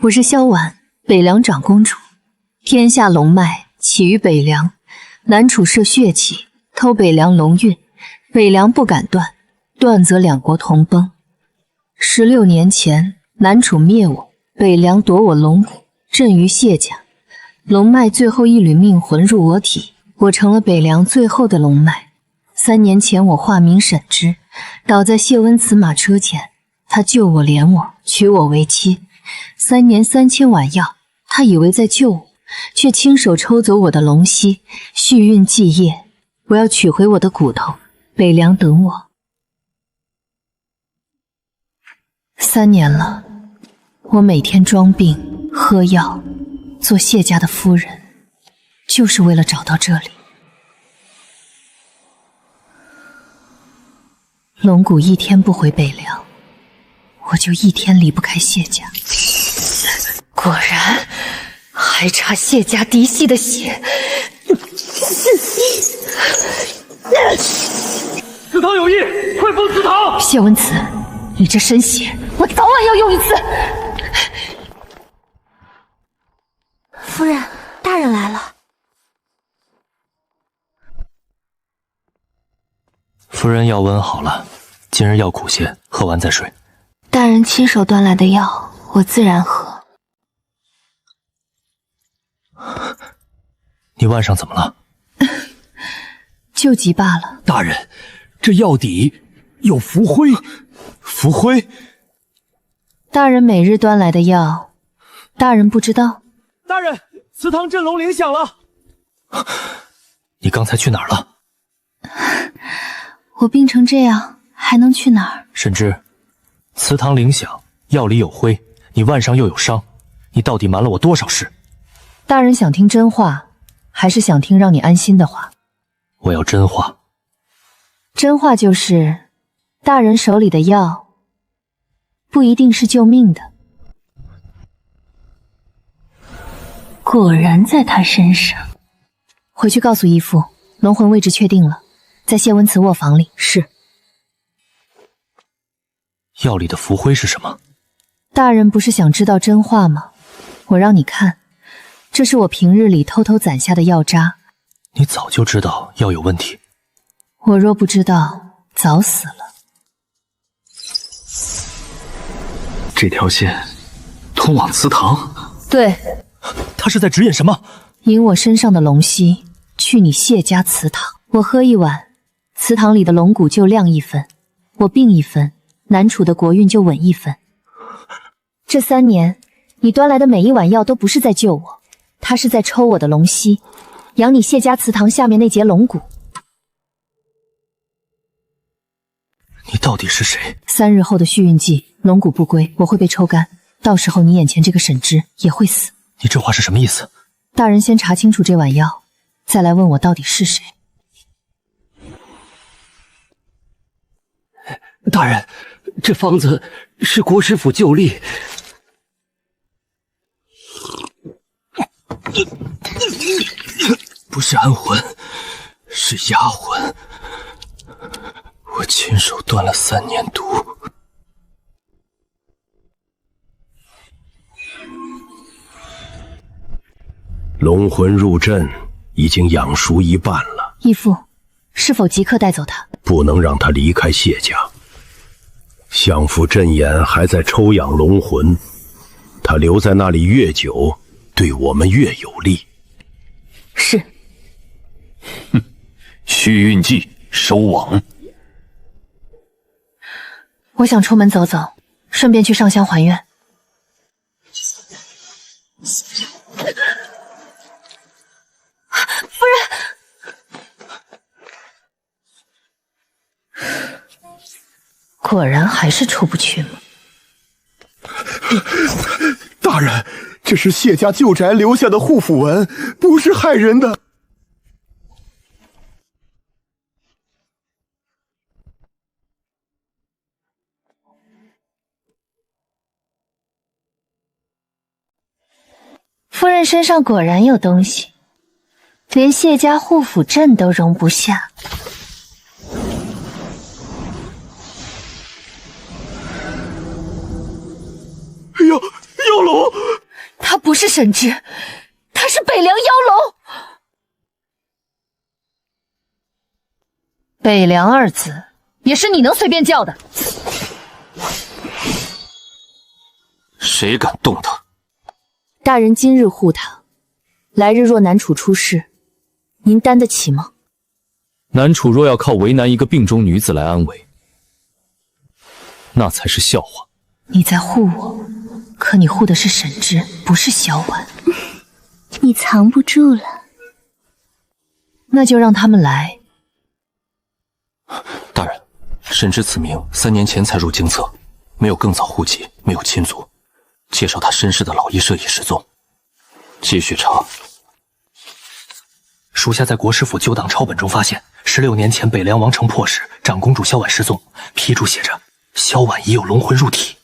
我是萧婉，北凉长公主。天下龙脉起于北凉，南楚涉血气，偷北凉龙运，北凉不敢断，断则两国同崩。16年前，南楚灭我，北凉夺我龙骨，震于谢家。龙脉最后一缕命魂入我体，我成了北凉最后的龙脉。3年前，我化名沈之，倒在谢温慈马车前，他救我怜我，娶我为妻。3年3000碗药，他以为在救我，却亲手抽走我的龙息，续运继业。我要取回我的骨头，北凉等我。3年了，我每天装病喝药，做谢家的夫人，就是为了找到这里。龙骨一天不回北凉，我就一天离不开谢家。果然，还差谢家嫡系的血。祠堂有意，快封祠堂！谢温慈，你这身血，我早晚要用一次。夫人，大人来了。夫人药温好了，今日药苦些，喝完再睡。大人亲手端来的药，我自然喝。你腕上怎么了？救急罢了。大人，这药底有浮灰。浮灰？大人每日端来的药，大人不知道？大人，祠堂镇龙铃响了。你刚才去哪儿了？我病成这样，还能去哪儿？沈之，祠堂铃响，药里有灰，你腕上又有伤，你到底瞒了我多少事？大人想听真话，还是想听让你安心的话？我要真话。真话就是，大人手里的药，不一定是救命的。果然在他身上。回去告诉义父，龙魂位置确定了，在谢温慈卧房里。是。药里的浮灰是什么？大人不是想知道真话吗？我让你看，这是我平日里偷偷攒下的药渣。你早就知道药有问题。我若不知道，早死了。这条线通往祠堂。对。他是在指引什么？引我身上的龙息去你谢家祠堂，我喝一碗，祠堂里的龙骨就亮1分，我病1分，南楚的国运就稳1分。这3年，你端来的每一碗药都不是在救我，他是在抽我的龙息，养你谢家祠堂下面那节龙骨。你到底是谁？3日后的续运季，龙骨不归，我会被抽干，到时候你眼前这个沈之也会死。你这话是什么意思？大人先查清楚这碗药，再来问我到底是谁。大人，这方子是国师府旧例。不是安魂，是压魂。我亲手断了3年毒。龙魂入阵，已经养熟一半了。义父，是否即刻带走他？不能让他离开谢家。相府阵眼还在抽养龙魂，他留在那里越久，对我们越有利。是。哼，续运季收网。我想出门走走，顺便去上香还愿。夫人，果然还是出不去吗？大人，这是谢家旧宅留下的护符文，不是害人的。夫人身上果然有东西，连谢家护府阵都容不下。有龙！不是沈之，他是北凉妖龙。北凉二字也是你能随便叫的？谁敢动他？大人今日护他，来日若南楚出事，您担得起吗？南楚若要靠为难一个病中女子来安危，那才是笑话。你在护我，可你护的是沈之，不是萧婉。你藏不住了。那就让他们来。大人，沈之此名3年前才入京册，没有更早户籍，没有亲族。介绍他身世的老医社已失踪。继续查。属下在国师府旧档抄本中发现，16年前北凉王城破时，长公主萧婉失踪，批注写着萧婉已有龙魂入体。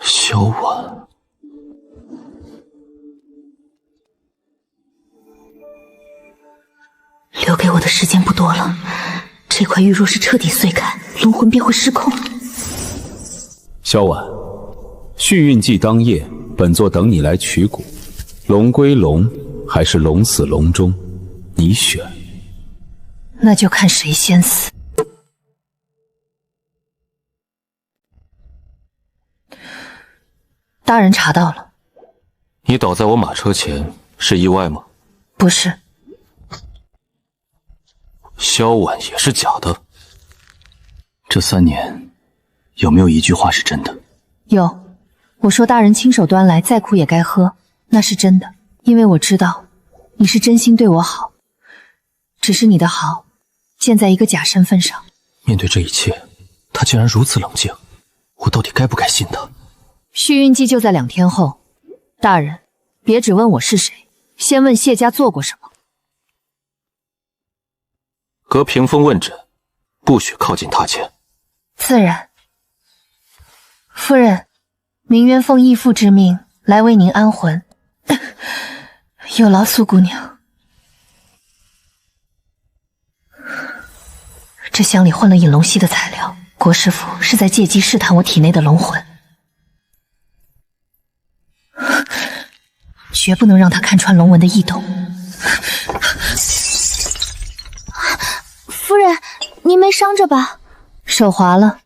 萧婉，留给我的时间不多了，这块玉若是彻底碎开，龙魂便会失控。萧婉，续运祭当夜，本座等你来取骨，龙归龙，还是龙死龙终，你选。那就看谁先死。大人查到了。你倒在我马车前是意外吗？不是。萧婉也是假的。这3年，有没有一句话是真的？有，我说大人亲手端来，再苦也该喝，那是真的，因为我知道你是真心对我好，只是你的好建在一个假身份上。面对这一切，他竟然如此冷静，我到底该不该信他？续运祭就在2天后，大人别只问我是谁，先问谢家做过什么。隔屏风问诊，不许靠近榻前。自然。夫人，明渊奉义父之命来为您安魂，有劳苏姑娘。这箱里混了引龙息的材料，国师傅是在借机试探我体内的龙魂，绝不能让他看穿龙纹的异动。夫人，您没伤着吧？手滑了。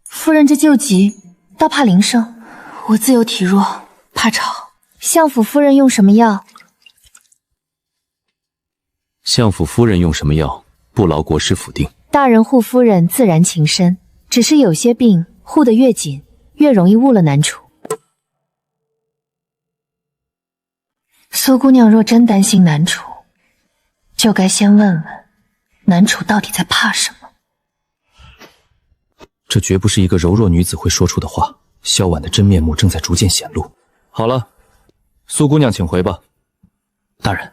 夫人这救急，倒怕铃声。我自幼体弱，怕吵。相府夫人用什么药？相府夫人用什么药，不劳国师府定。大人护夫人自然情深，只是有些病护得越紧，越容易误了难处。苏姑娘若真担心难处，就该先问问难处到底在怕什么。这绝不是一个柔弱女子会说出的话。萧婉的真面目正在逐渐显露。好了，苏姑娘请回吧。大人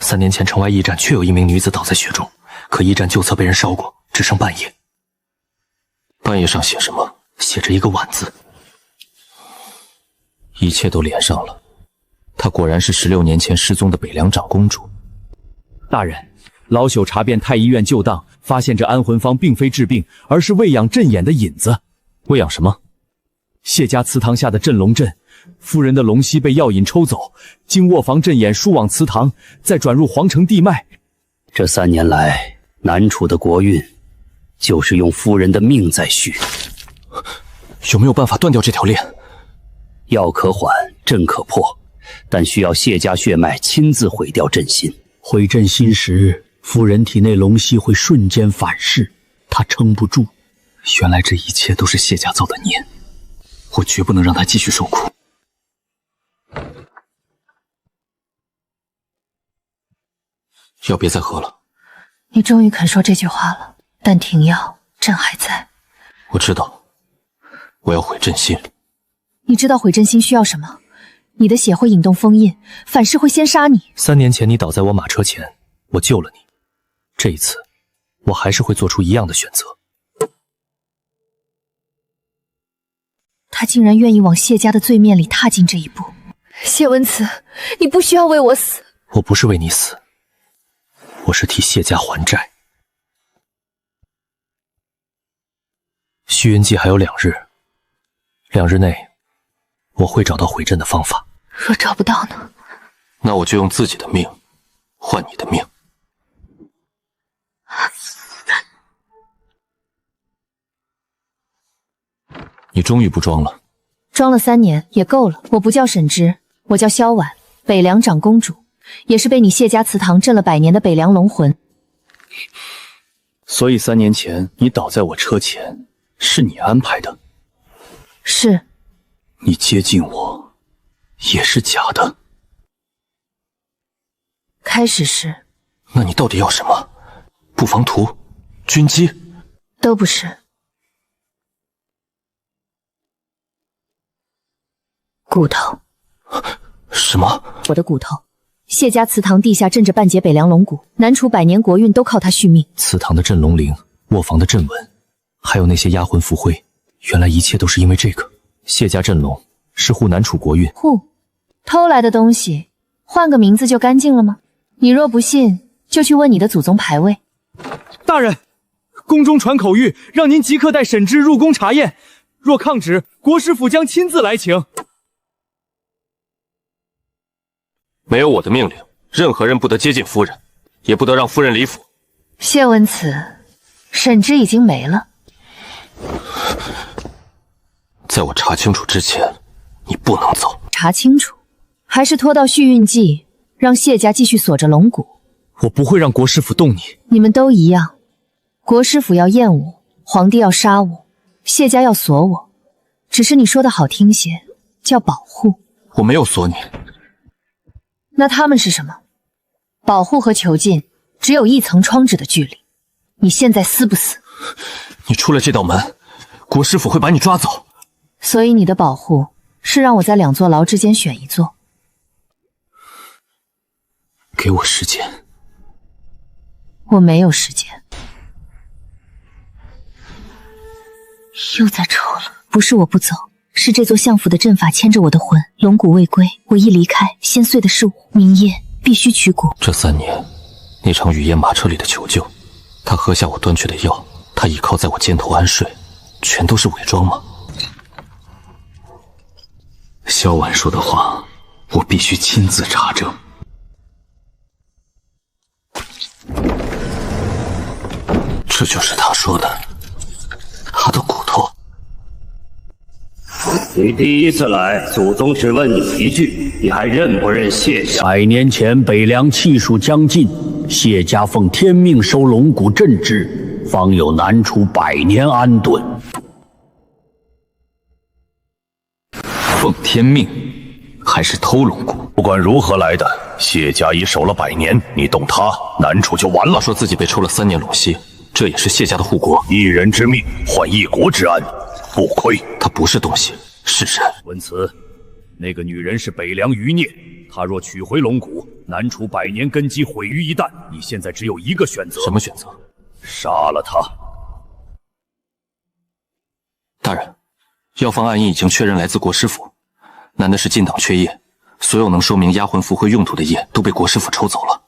，3年前城外驿站确有一名女子倒在雪中，可驿站旧册被人烧过，只剩半页。半页上写什么？写着一个婉字。一切都连上了。她果然是16年前失踪的北凉长公主。大人，老朽查遍太医院旧档，发现这安魂方并非治病，而是喂养镇眼的引子。喂养什么？谢家祠堂下的镇龙阵，夫人的龙息被药引抽走，经卧房镇眼输往祠堂，再转入皇城地脉。这3年来，南楚的国运就是用夫人的命在续。有没有办法断掉这条链？药可缓，阵可破，但需要谢家血脉亲自毁掉阵心。毁阵心时，夫人体内龙息会瞬间反噬，她撑不住。原来这一切都是谢家造的孽，我绝不能让她继续受苦。药别再喝了。你终于肯说这句话了，但停药，朕还在。我知道，我要毁阵心。你知道毁阵心需要什么？你的血会引动封印，反噬会先杀你。3年前你倒在我马车前，我救了你。这一次，我还是会做出一样的选择。他竟然愿意往谢家的罪面里踏进这一步。谢文慈，你不需要为我死。我不是为你死，我是替谢家还债。续运祭还有2日， 2日内，我会找到回阵的方法。若找不到呢？那我就用自己的命换你的命。你终于不装了。装了3年也够了。我不叫沈之，我叫萧婉，北凉长公主，也是被你谢家祠堂镇了100年的北凉龙魂。所以3年前你倒在我车前，是你安排的？是。你接近我，也是假的？开始是。那你到底要什么？布防图、军机？都不是。骨头。什么？我的骨头。谢家祠堂地下镇着半截北凉龙骨，南楚100年国运都靠它续命。祠堂的镇龙铃，卧房的镇纹，还有那些压魂符灰，原来一切都是因为这个。谢家镇龙是护南楚国运。护？偷来的东西，换个名字就干净了吗？你若不信，就去问你的祖宗牌位。大人，宫中传口谕，让您即刻带沈之入宫查验，若抗旨，国师府将亲自来请。没有我的命令，任何人不得接近夫人，也不得让夫人离府。谢文慈，沈之已经没了。在我查清楚之前，你不能走。查清楚，还是拖到续运季，让谢家继续锁着龙骨？我不会让国师府动你。你们都一样，国师府要验我，皇帝要杀我，谢家要锁我，只是你说的好听些，叫保护。我没有锁你。那他们是什么？保护和囚禁只有1层窗纸的距离。你现在死不死？你出了这道门，国师府会把你抓走。所以你的保护是让我在2座牢之间选一座。给我时间。我没有时间。又在抽了。不是我不走，是这座相府的阵法牵着我的魂，龙骨未归，我一离开，先碎的是我。明夜必须取骨。这3年，那场雨夜马车里的求救，他喝下我端去的药，他倚靠在我肩头安睡，全都是伪装吗？萧婉说的话，我必须亲自查证。这就是他说的，他的骨头。你第一次来，祖宗只问你一句，你还认不认谢家？100年前，北凉气数将尽，谢家奉天命收龙骨镇之，方有南楚100年安顿。奉天命，还是偷龙骨？不管如何来的，谢家已守了100年，你动他，南楚就完了。他说自己被抽了3年陇西，这也是谢家的护国。1人之命换1国之安，不亏。他不是东西，是人。文慈，那个女人是北凉余孽，她若取回龙骨，南楚100年根基毁于一旦。你现在只有一个选择。什么选择？杀了她。大人，药方暗印已经确认来自国师府，难的是禁党缺页，所有能说明压魂符灰用途的页都被国师府抽走了。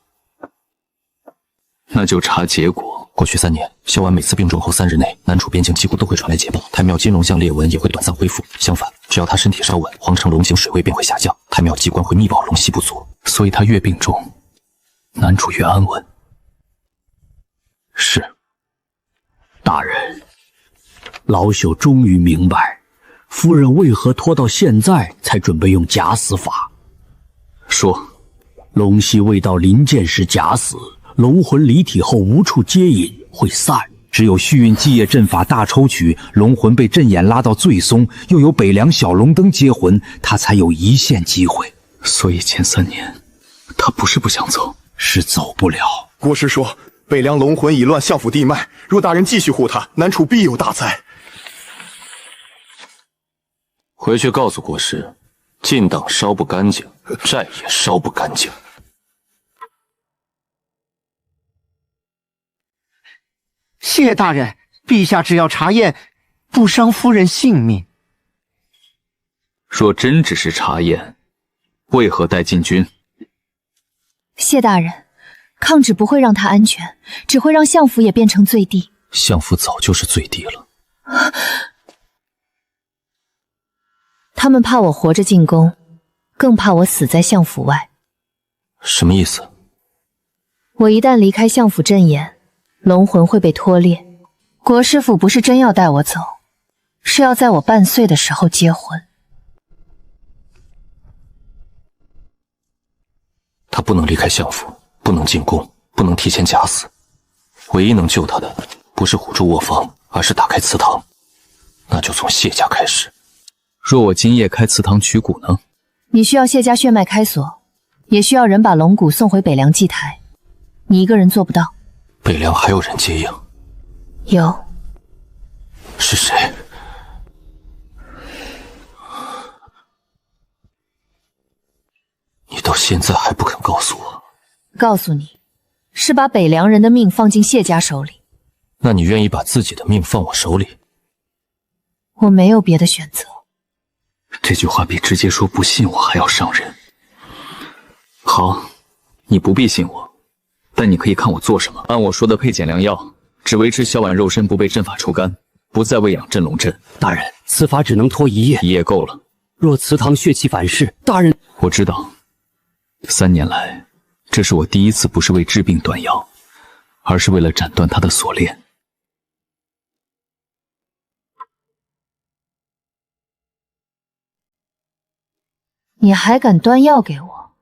那就查结果。过去3年，萧婉每次病重后3日内，南楚边境几乎都会传来捷报，太庙金龙像裂纹也会短暂恢复。相反，只要他身体稍稳，皇城龙形水位便会下降，太庙机关会密报龙息不足。所以他越病重，南楚越安稳。是。大人，老朽终于明白，夫人为何拖到现在才准备用假死法。说，龙息未到临界时假死，龙魂离体后无处接引，会散。只有续运祭业阵法大抽取，龙魂被阵眼拉到最松，又有北凉小龙灯接魂，他才有一线机会。所以前3年，他不是不想走，是走不了。国师说，北凉龙魂已乱相府地脉，若大人继续护他，南楚必有大灾。回去告诉国师，禁党烧不干净，债也烧不干净。谢大人，陛下只要查验，不伤夫人性命。若真只是查验，为何带禁军？谢大人，抗旨不会让他安全，只会让相府也变成罪地。相府早就是罪地了。他们怕我活着进宫，更怕我死在相府外。什么意思？我一旦离开相府阵眼，龙魂会被拖裂。国师傅不是真要带我走，是要在我半岁的时候结婚。他不能离开相府，不能进宫，不能提前假死。唯一能救他的，不是虎住卧房，而是打开祠堂。那就从谢家开始。若我今夜开祠堂取骨呢？你需要谢家血脉开锁，也需要人把龙骨送回北凉祭台。你一个人做不到。北凉还有人接应？有。是谁？你到现在还不肯告诉我？告诉你，是把北凉人的命放进谢家手里。那你愿意把自己的命放我手里？我没有别的选择。这句话比直接说不信我还要伤人。好，你不必信我，但你可以看我做什么。按我说的配减量药，只维持小婉肉身不被阵法抽干，不再喂养镇龙阵。大人，此法只能拖1夜，1夜够了。若祠堂血气反噬，大人……我知道，3年来，这是我第一次不是为治病断药，而是为了斩断他的锁链。你还敢端药给我？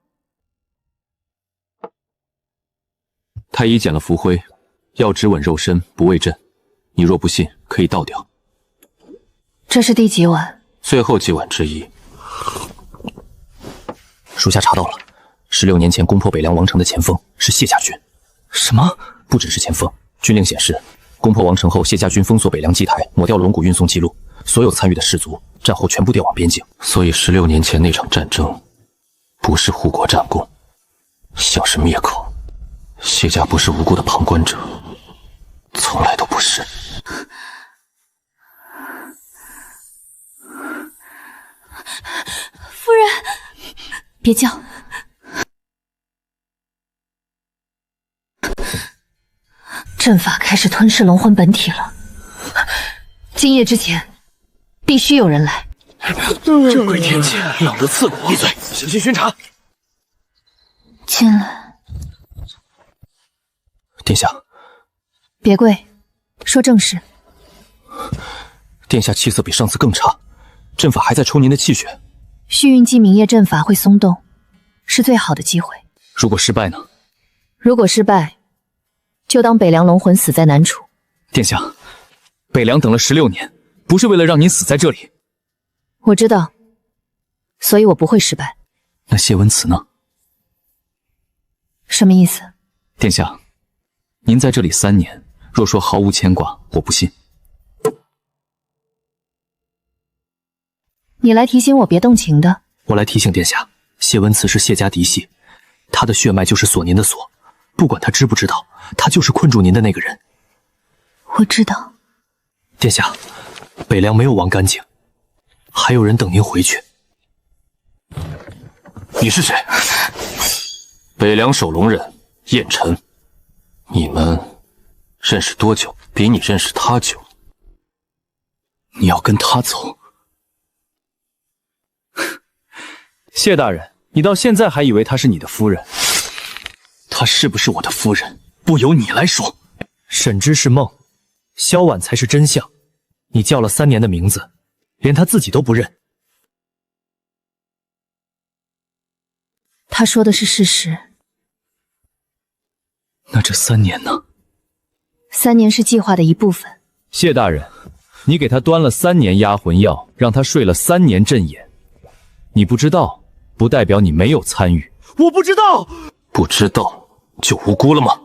太医减了符灰，药只稳肉身，不喂阵。你若不信，可以倒掉。这是第几碗？最后几碗之一。属下查到了，16年前攻破北凉王城的前锋是谢家军。什么？不只是前锋，军令显示，攻破王城后，谢家军封锁北凉祭台，抹掉龙骨运送记录，所有参与的士卒战后全部调往边境。所以16年前那场战争，不是护国战功，像是灭口。谢家不是无辜的旁观者，从来都不是。夫人，别叫。阵法开始吞噬龙魂本体了，今夜之前必须有人来。这鬼天气，冷得刺骨。闭嘴，小心巡查。进来。殿下，别跪，说正事。殿下气色比上次更差，阵法还在抽您的气血。续运祭明夜阵法会松动，是最好的机会。如果失败呢？如果失败，就当北凉龙魂死在难处。殿下，北凉等了16年，不是为了让您死在这里。我知道，所以我不会失败。那谢文慈呢？什么意思？殿下，您在这里3年，若说毫无牵挂，我不信。你来提醒我别动情的。我来提醒殿下，谢文慈是谢家嫡系，他的血脉就是锁您的锁，不管他知不知道，他就是困住您的那个人。我知道。殿下，北凉没有亡干净，还有人等您回去。你是谁？北凉守龙人燕晨。你们认识多久？比你认识他久。你要跟他走？谢大人，你到现在还以为她是你的夫人？她是不是我的夫人，不由你来说。沈之是梦，萧婉才是真相。你叫了3年的名字，连她自己都不认。他说的是事实。那这3年呢？3年是计划的一部分。谢大人，你给他端了3年压魂药，让他睡了3年阵眼。你不知道，不代表你没有参与。我不知道，不知道就无辜了吗？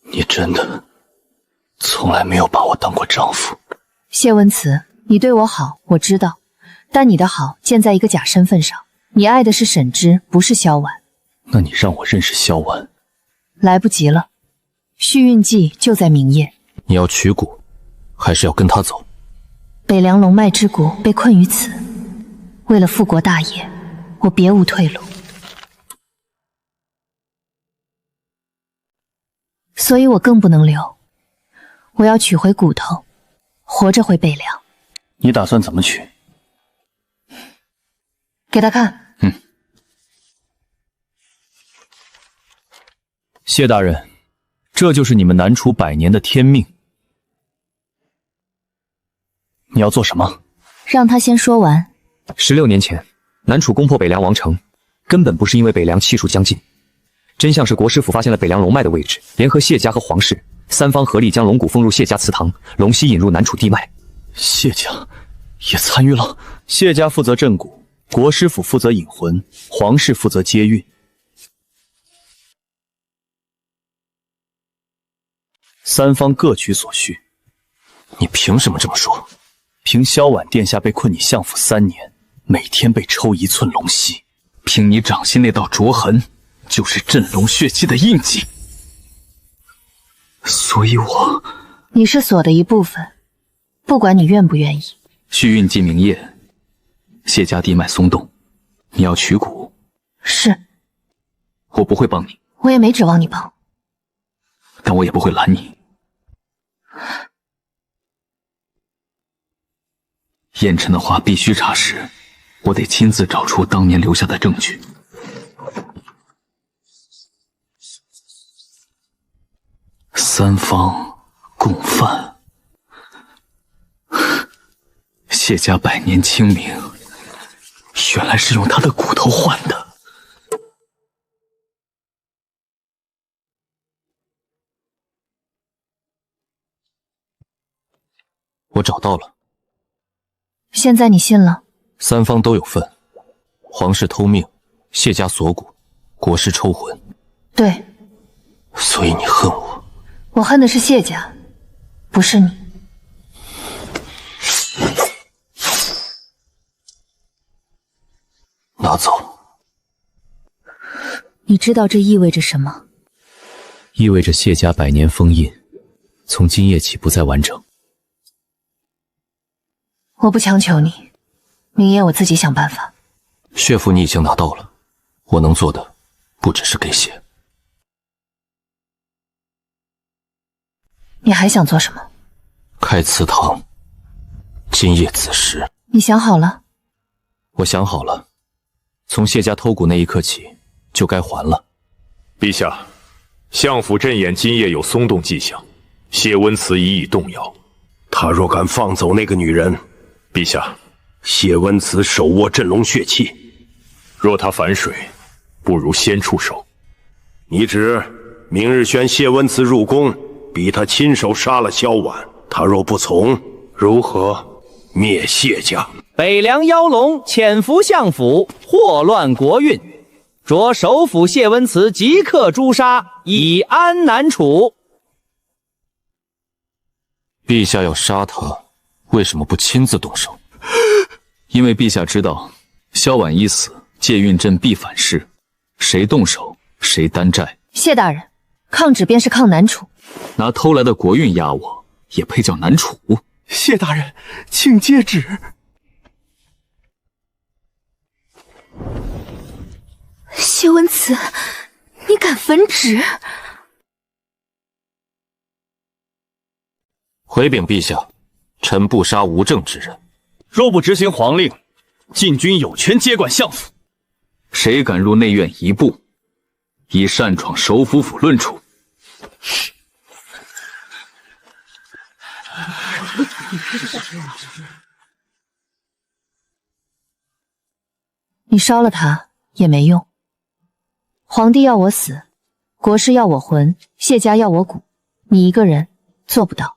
你真的从来没有把我当过丈夫。谢文慈，你对我好，我知道，但你的好建在一个假身份上。你爱的是沈之，不是萧婉。那你让我认识萧婉，来不及了。续运祭就在明夜。你要取骨，还是要跟他走？北凉龙脉之骨被困于此，为了复国大业，我别无退路。所以我更不能留。我要取回骨头，活着回北凉。你打算怎么取？给他看。谢大人，这就是你们南楚100年的天命。你要做什么？让他先说完。16年前，南楚攻破北凉王城，根本不是因为北凉气数将近，真相是国师府发现了北凉龙脉的位置，联合谢家和皇室三方合力将龙骨封入谢家祠堂，龙息引入南楚地脉。谢家也参与了。谢家负责镇蛊，国师府负责引魂，皇室负责接运。三方各取所需。你凭什么这么说？凭萧婉殿下被困你相府3年，每天被抽1寸龙息，凭你掌心那道灼痕，就是镇龙血气的印记。所以你是锁的一部分，不管你愿不愿意。续运祭明夜，谢家地脉松动，你要取骨。是。我不会帮你，我也没指望你帮，但我也不会拦你。燕琛的话必须查实，我得亲自找出当年留下的证据。三方共犯，谢家100年清明，原来是用他的骨头换的。我找到了。现在你信了？三方都有份，皇室偷命，谢家锁骨，国师抽魂。对。所以你恨我？我恨的是谢家，不是你。拿走。你知道这意味着什么？意味着谢家100年封印，从今夜起不再完整。我不强求你，明夜我自己想办法。血符你已经拿到了，我能做的不只是给血。你还想做什么？开祠堂，今夜子时。你想好了？我想好了，从谢家偷骨那一刻起，就该还了。陛下，相府阵眼今夜有松动迹象，谢温慈已动摇。他若敢放走那个女人，陛下，谢温慈手握镇龙血气，若他反水，不如先出手。你指明日宣谢温慈入宫，逼他亲手杀了萧婉，他若不从，如何灭谢家？北凉妖龙潜伏相府，祸乱国运，着首府谢温慈即刻诛杀，以安南楚。陛下要杀他，为什么不亲自动手？因为陛下知道，萧婉一死，借运阵必反噬，谁动手谁担债。谢大人，抗旨便是抗南楚，拿偷来的国运压我，也配叫南楚？谢大人，请接旨。谢温慈，你敢焚旨？回禀陛下，臣不杀无证之人。若不执行皇令，禁军有权接管相府。谁敢入内院一步，以擅闯首府府论处。你烧了他也没用。皇帝要我死，国师要我魂，谢家要我骨，你一个人做不到。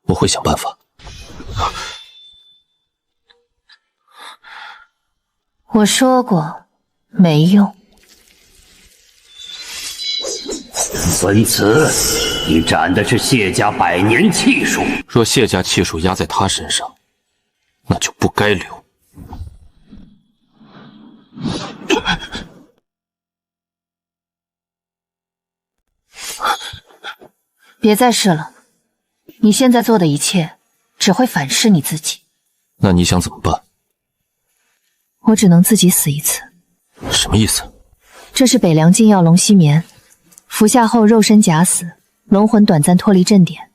我会想办法。我说过，没用。温慈，你斩的是谢家100年气数，若谢家气数压在他身上，那就不该留。别再试了，你现在做的一切只会反噬你自己。那你想怎么办？我只能自己死一次。什么意思？这是北凉禁药龙息眠，服下后肉身假死，龙魂短暂脱离阵点，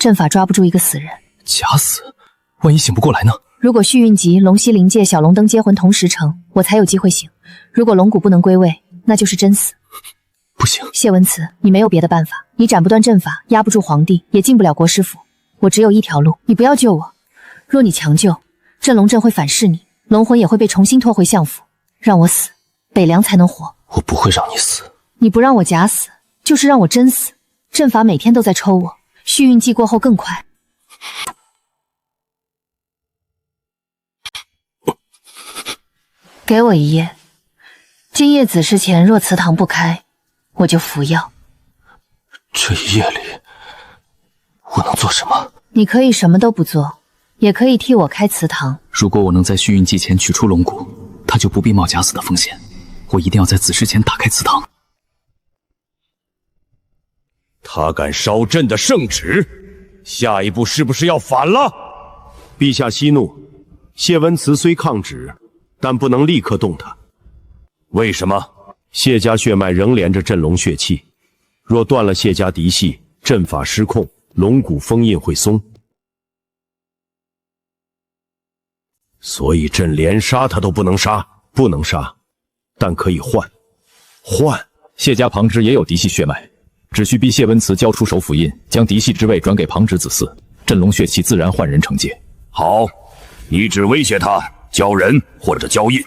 阵法抓不住一个死人。假死，万一醒不过来呢？如果续运吉、龙息灵界、小龙灯接魂同时成，我才有机会醒。如果龙骨不能归位，那就是真死。不行，谢文慈，你没有别的办法，你斩不断阵法，压不住皇帝，也进不了国师府。我只有一条路，你不要救我。若你强救，镇龙阵会反噬你，龙魂也会被重新拖回相府，让我死，北凉才能活。我不会让你死。你不让我假死，就是让我真死。阵法每天都在抽我，续运季过后更快。给我一夜，今夜子时前若祠堂不开，我就服药。这一夜里，我能做什么？你可以什么都不做，也可以替我开祠堂。如果我能在续运季前取出龙骨，他就不必冒假死的风险。我一定要在子时前打开祠堂。他敢烧朕的圣旨，下一步是不是要反了？陛下息怒，谢文慈虽抗旨，但不能立刻动他。为什么？谢家血脉仍连着镇龙血气，若断了谢家嫡系，阵法失控，龙骨封印会松。所以朕连杀他都不能杀，不能杀，但可以换。谢家旁支也有嫡系血脉，只需逼谢温慈交出首府印，将嫡系之位转给旁支子嗣，镇龙血气自然换人承接。好，你只威胁他交人或者交印。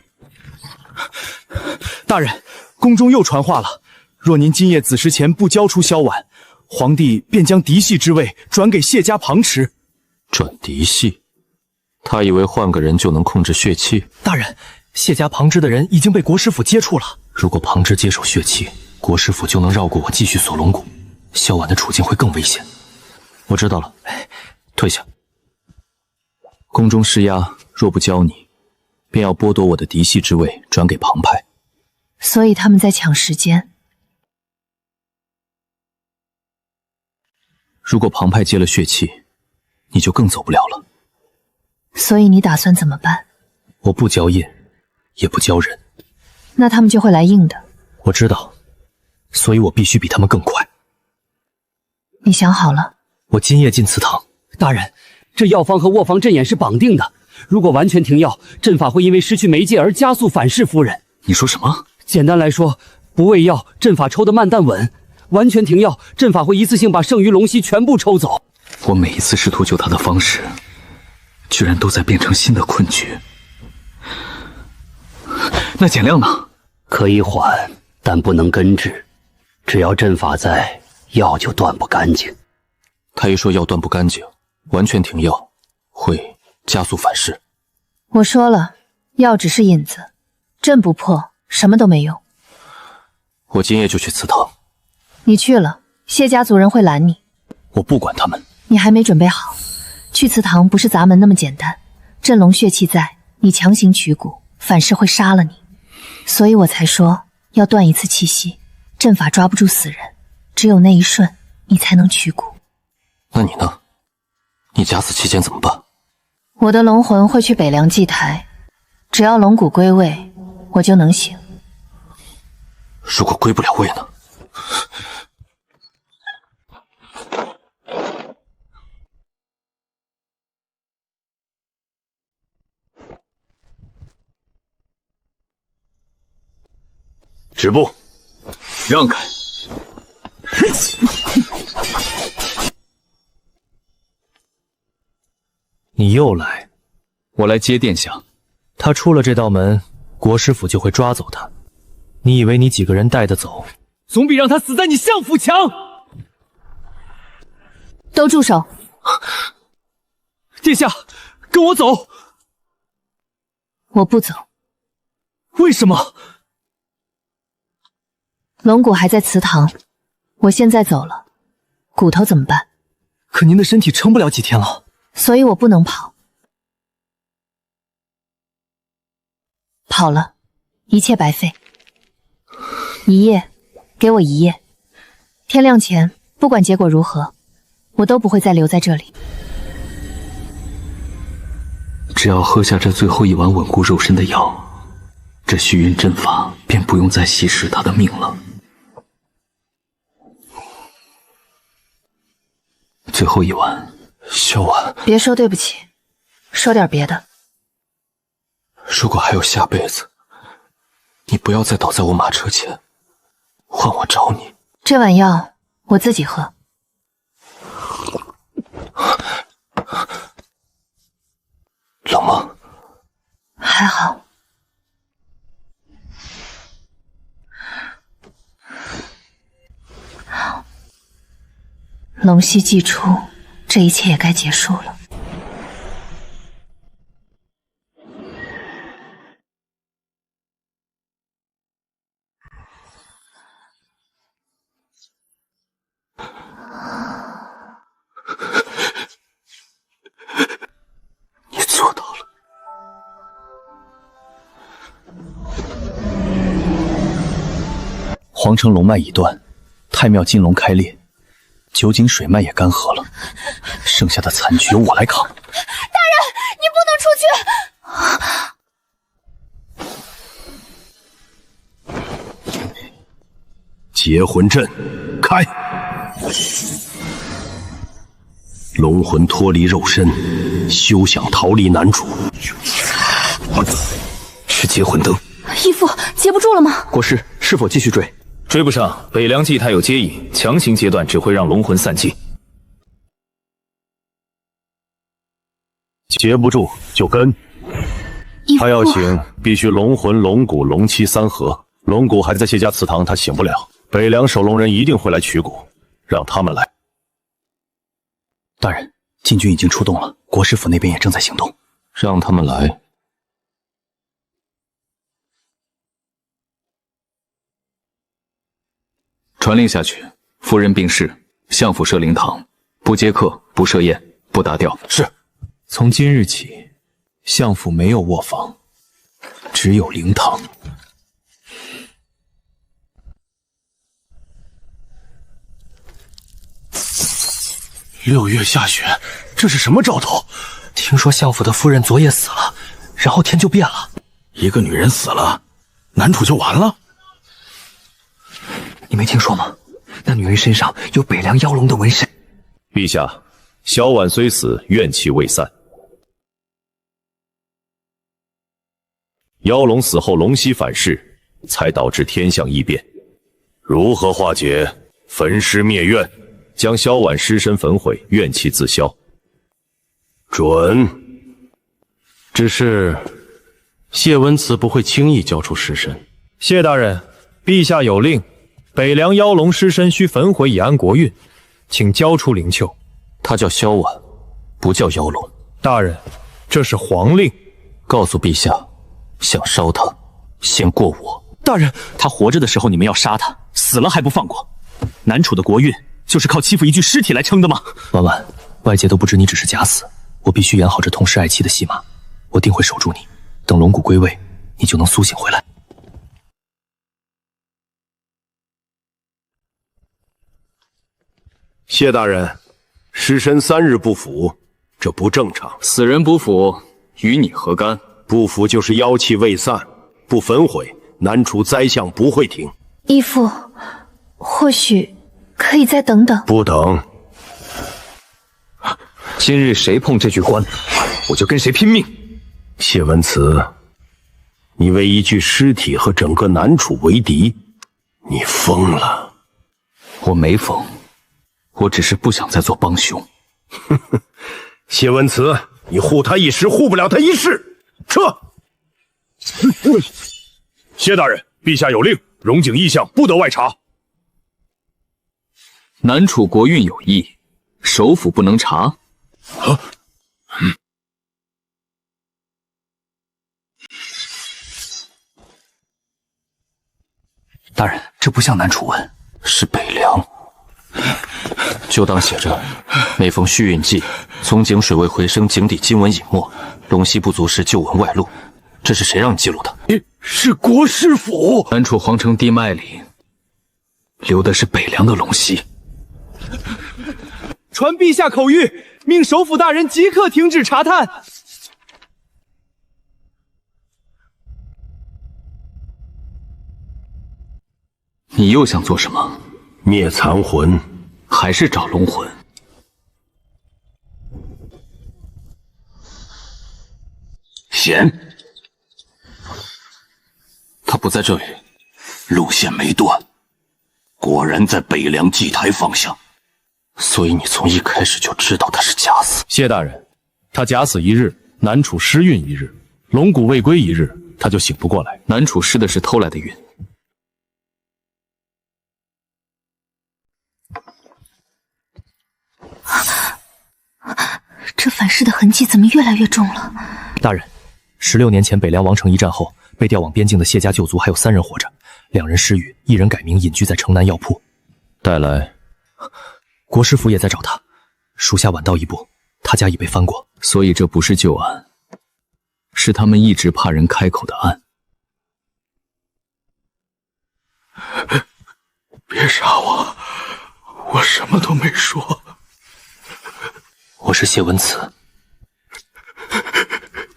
大人，宫中又传话了，若您今夜子时前不交出萧婉，皇帝便将嫡系之位转给谢家旁持。转嫡系？他以为换个人就能控制血气？大人，谢家旁支的人已经被国师府接触了。如果旁支接手血气，国师府就能绕过我继续锁龙骨，萧婉的处境会更危险。我知道了，退下。宫中施压，若不交你，便要剥夺我的嫡系之位，转给旁派。所以他们在抢时间。如果旁派接了血气，你就更走不了了。所以你打算怎么办？我不交印，也不交人。那他们就会来硬的。我知道，所以我必须比他们更快。你想好了？我今夜进祠堂。大人，这药方和卧房阵眼是绑定的，如果完全停药，阵法会因为失去媒介而加速反噬夫人。你说什么？简单来说，不喂药，阵法抽得慢但稳；完全停药，阵法会一次性把剩余龙息全部抽走。我每一次试图救他的方式，居然都在变成新的困局。那减量呢？可以缓，但不能根治。只要阵法在，药就断不干净。他一说药断不干净，完全停药会加速反噬。我说了，药只是引子，阵不破，什么都没用。我今夜就去祠堂。你去了，谢家族人会拦你。我不管他们。你还没准备好，去祠堂不是砸门那么简单。镇龙血气在，你强行取骨，反噬会杀了你。所以我才说要断一次气息，阵法抓不住死人，只有那一瞬，你才能取骨。那你呢？你假死期间怎么办？我的龙魂会去北凉祭台，只要龙骨归位，我就能醒。如果归不了位呢？止步，让开！你又来，我来接殿下。他出了这道门，国师府就会抓走他。你以为你几个人带得走，总比让他死在你相府强。都住手！殿下，跟我走。我不走。为什么？龙骨还在祠堂，我现在走了，骨头怎么办？可您的身体撑不了几天了。所以我不能跑。跑了，一切白费。一夜，给我一夜。天亮前，不管结果如何，我都不会再留在这里。只要喝下这最后一碗稳固肉身的药，这虚云阵法便不用再稀释他的命了。最后一晚，萧婉，别说对不起，说点别的。如果还有下辈子，你不要再倒在我马车前，换我找你。这碗药我自己喝。冷吗？还好。龙息既出，这一切也该结束了。你做到了。皇城龙脉已断，太庙金龙开裂，九井水脉也干涸了，剩下的残局由我来扛。大人，你不能出去！劫魂阵开，龙魂脱离肉身，休想逃离男主。是劫魂灯。义父，接不住了吗？国师，是否继续追？追不上，北凉祭太有接引，强行截断只会让龙魂散尽。截不住就跟。他要醒，必须龙魂、龙骨、龙七三合。龙骨还在谢家祠堂，他醒不了。北凉守龙人一定会来取骨，让他们来。大人，禁军已经出动了，国师府那边也正在行动，让他们来。传令下去，夫人病逝，相府设灵堂，不接客，不设宴，不打吊。是。从今日起，相府没有卧房，只有灵堂。6月下雪，这是什么兆头？听说相府的夫人昨夜死了，然后天就变了。一个女人死了，南楚就完了？你没听说吗？那女人身上有北凉妖龙的纹身。陛下，萧婉虽死，怨气未散。妖龙死后，龙息反噬，才导致天象异变。如何化解？焚尸灭怨，将萧婉尸身焚毁，怨气自消。准。只是谢温慈不会轻易交出尸身。谢大人，陛下有令。北凉妖龙尸身须焚毁以安国运，请交出灵柩。他叫萧婉，不叫妖龙。大人，这是皇令。告诉陛下，想烧他，先过我。大人，他活着的时候你们要杀他，死了还不放过。南楚的国运就是靠欺负一具尸体来撑的吗？婉婉，外界都不知你只是假死，我必须演好这痛失爱妻的戏码。我定会守住你，等龙骨归位，你就能苏醒回来。谢大人，尸身3日不腐，这不正常。死人不腐，与你何干？不腐就是妖气未散，不焚毁，南楚灾相不会停。义父，或许可以再等等。不等。今日谁碰这具棺，我就跟谁拼命。谢文慈，你为一具尸体和整个南楚为敌，你疯了。我没疯。我只是不想再做帮凶。谢文慈，你护他一时，护不了他一世。撤！谢大人，陛下有令，荣景异象不得外查。南楚国运有异，首府不能查。大人，这不像南楚文，是北凉。就当写着每逢续运季，从井水位回升，井底金文隐没，龙息不足时旧文外露。这是谁让你记录的？是国师府。南楚皇城地脉里流的是北凉的龙息。传陛下口谕，命首府大人即刻停止查探。你又想做什么？灭残魂，还是找龙魂？贤，他不在这里，路线没断，果然在北凉祭台方向。所以你从一开始就知道他是假死。谢大人，他假死一日，南楚失运一日，龙骨未归一日，他就醒不过来。南楚失的是偷来的运。这反噬的痕迹怎么越来越重了？大人，16年前北凉王城一战后，被调往边境的谢家旧族还有3人活着，2人失语，1人改名隐居在城南药铺。带来。国师府也在找他，属下晚到一步，他家已被翻过。所以这不是旧案，是他们一直怕人开口的案。别杀我，我什么都没说。我是谢文慈。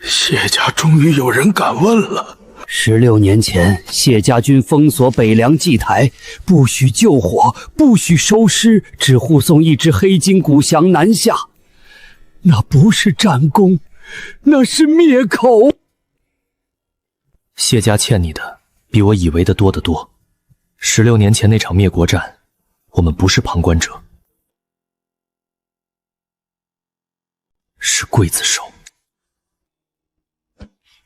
谢家终于有人敢问了。16年前，谢家军封锁北凉祭台，不许救火，不许收尸，只护送一只黑金古降南下。那不是战功，那是灭口。谢家欠你的比我以为的多得多。16年前那场灭国战，我们不是旁观者，是刽子手。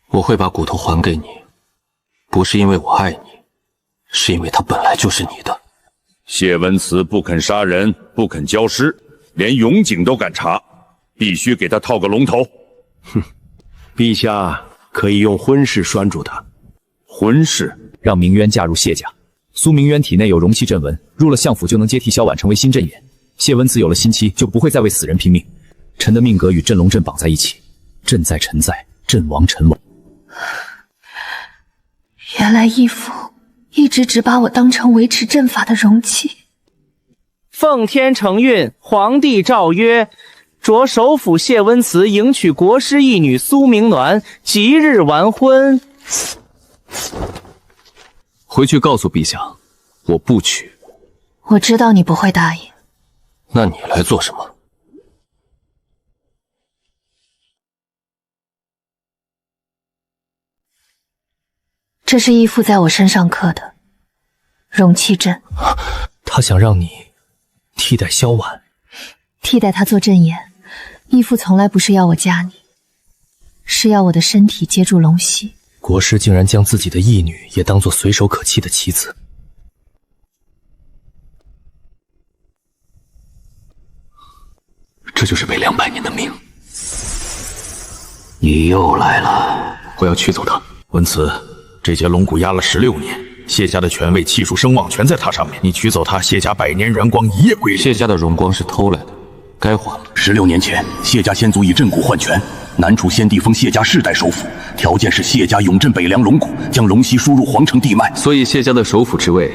我会把骨头还给你，不是因为我爱你，是因为它本来就是你的。谢文慈不肯杀人，不肯交尸，连永景都敢查，必须给他套个龙头。哼，陛下可以用婚事拴住他。婚事让明渊嫁入谢家。苏明渊体内有容器阵纹，入了相府就能接替萧婉成为新阵眼。谢文慈有了新妻，就不会再为死人拼命。臣的命格与镇龙阵绑在一起，阵在臣在，阵亡臣亡。原来义父一直只把我当成维持阵法的容器。奉天承运，皇帝诏曰：着首辅谢温慈迎娶国师义女苏明鸾，即日完婚。回去告诉陛下，我不娶。我知道你不会答应。那你来做什么？这是义父在我身上刻的容器阵。他想让你替代萧婉，替代他做阵眼。义父从来不是要我嫁你，是要我的身体接住龙息。国师竟然将自己的义女也当作随手可弃的棋子。这就是北凉100年的命。你又来了，我要取走他。文慈，这节龙骨压了16年，谢家的权位、气数、声望全在他上面。你取走他，谢家100年荣光一夜归零。谢家的荣光是偷来的，该还了。 16年前，谢家先祖以镇骨换权，南楚先帝封谢家世代首辅，条件是谢家永镇北凉龙骨，将龙息输入皇城地脉。所以谢家的首辅之位，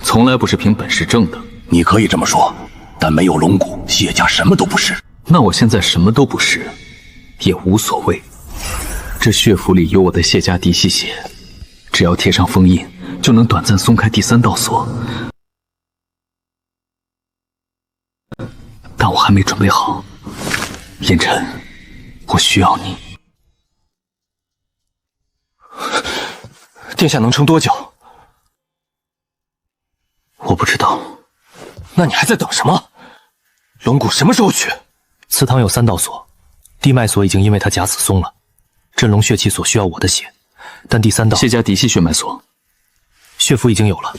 从来不是凭本事挣的。你可以这么说，但没有龙骨，谢家什么都不是。那我现在什么都不是，也无所谓。这血符里有我的谢家嫡系血，只要贴上封印，就能短暂松开第3道锁。但我还没准备好，燕晨，我需要你。殿下能撑多久？我不知道。那你还在等什么？龙骨什么时候取？祠堂有3道锁，地脉锁已经因为他假死松了，镇龙血气锁需要我的血，但第3道谢家嫡系血脉锁，血符已经有了，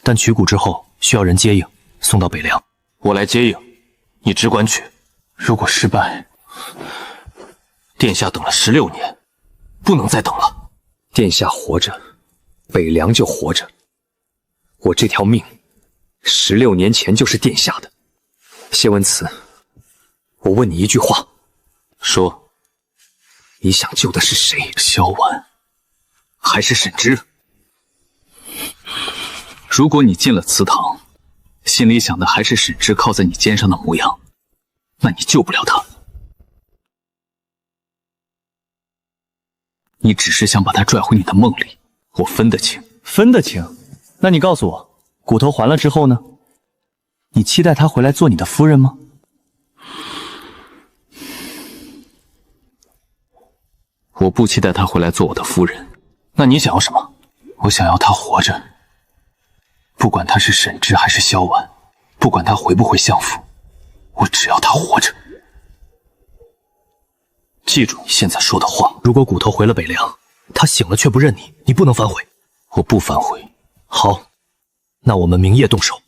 但取骨之后需要人接应，送到北凉。我来接应，你只管取。如果失败，殿下等了16年，不能再等了。殿下活着，北凉就活着。我这条命，16年前就是殿下的。谢文慈，我问你一句话，说，你想救的是谁？萧婉，还是沈之？如果你进了祠堂，心里想的还是沈之靠在你肩上的模样，那你救不了他。你只是想把他拽回你的梦里，我分得清。分得清？那你告诉我，骨头还了之后呢？你期待他回来做你的夫人吗？我不期待她回来做我的夫人。那你想要什么？我想要她活着，不管她是沈之还是萧婉，不管她回不回相府，我只要她活着。记住你现在说的话。如果骨头回了北凉，他醒了却不认你，你不能反悔。我不反悔。好，那我们明夜动手。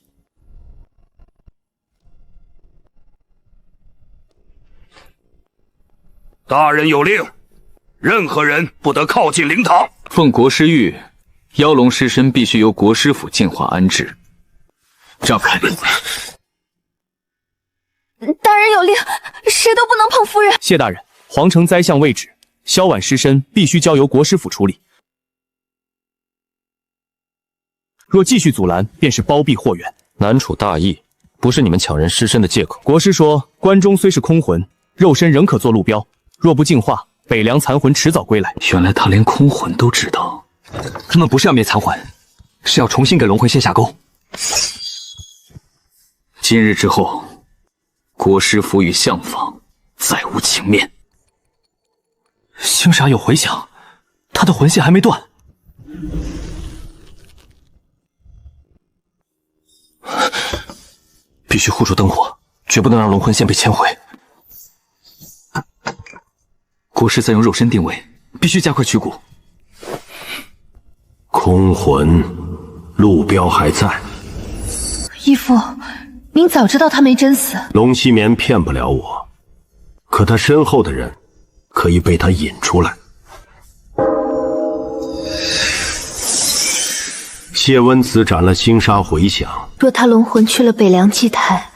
大人有令，任何人不得靠近灵堂。奉国师谕，妖龙尸身必须由国师府净化安置。让开！大人有令，谁都不能碰夫人。谢大人，皇城灾相未止，萧婉尸身必须交由国师府处理。若继续阻拦，便是包庇祸源。南楚大义，不是你们抢人尸身的借口。国师说，关中虽是空魂，肉身仍可做路标。若不净化，北凉残魂迟早归来。原来他连空魂都知道。他们不是要灭残魂，是要重新给龙魂卸下钩。今日之后，国师府与相坊再无情面。星煞有回响，他的魂线还没断。必须护住灯火，绝不能让龙魂线被牵回。国师在用肉身定位，必须加快取骨。空魂路标还在。义父，您早知道他没真死。龙惜眠骗不了我，可他身后的人可以被他引出来。谢温子斩了星沙回响，若他龙魂去了北凉祭台，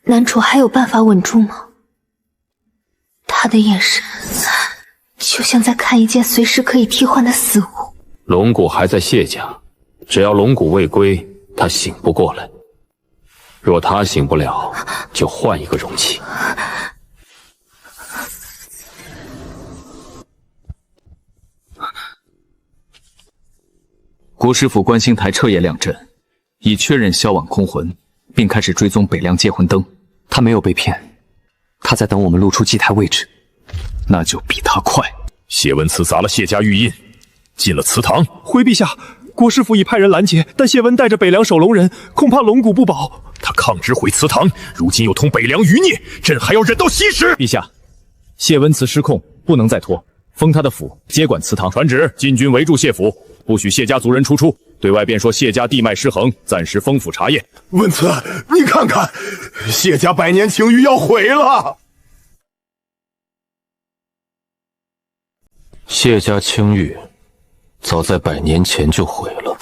南楚还有办法稳住吗？他的眼神就像在看一件随时可以替换的死物。龙骨还在谢家，只要龙骨未归，他醒不过来。若他醒不了，就换一个容器。国师府观星台彻夜亮阵，已确认萧婉空魂，并开始追踪北凉接魂灯。他没有被骗，他在等我们露出祭台位置。那就比他快。谢文慈砸了谢家玉印，进了祠堂。回陛下，国师府已派人拦截，但谢文带着北凉守龙人，恐怕龙骨不保。他抗旨毁祠堂，如今又同北凉余孽，朕还要忍到西时？陛下，谢文慈失控，不能再拖，封他的府接管祠堂。传旨，禁军围住谢府，不许谢家族人出出。对外便说谢家地脉失衡，暂时封府查验。文慈，你看看，谢家百年情谊要毁了。谢家清誉早在100年前就毁了。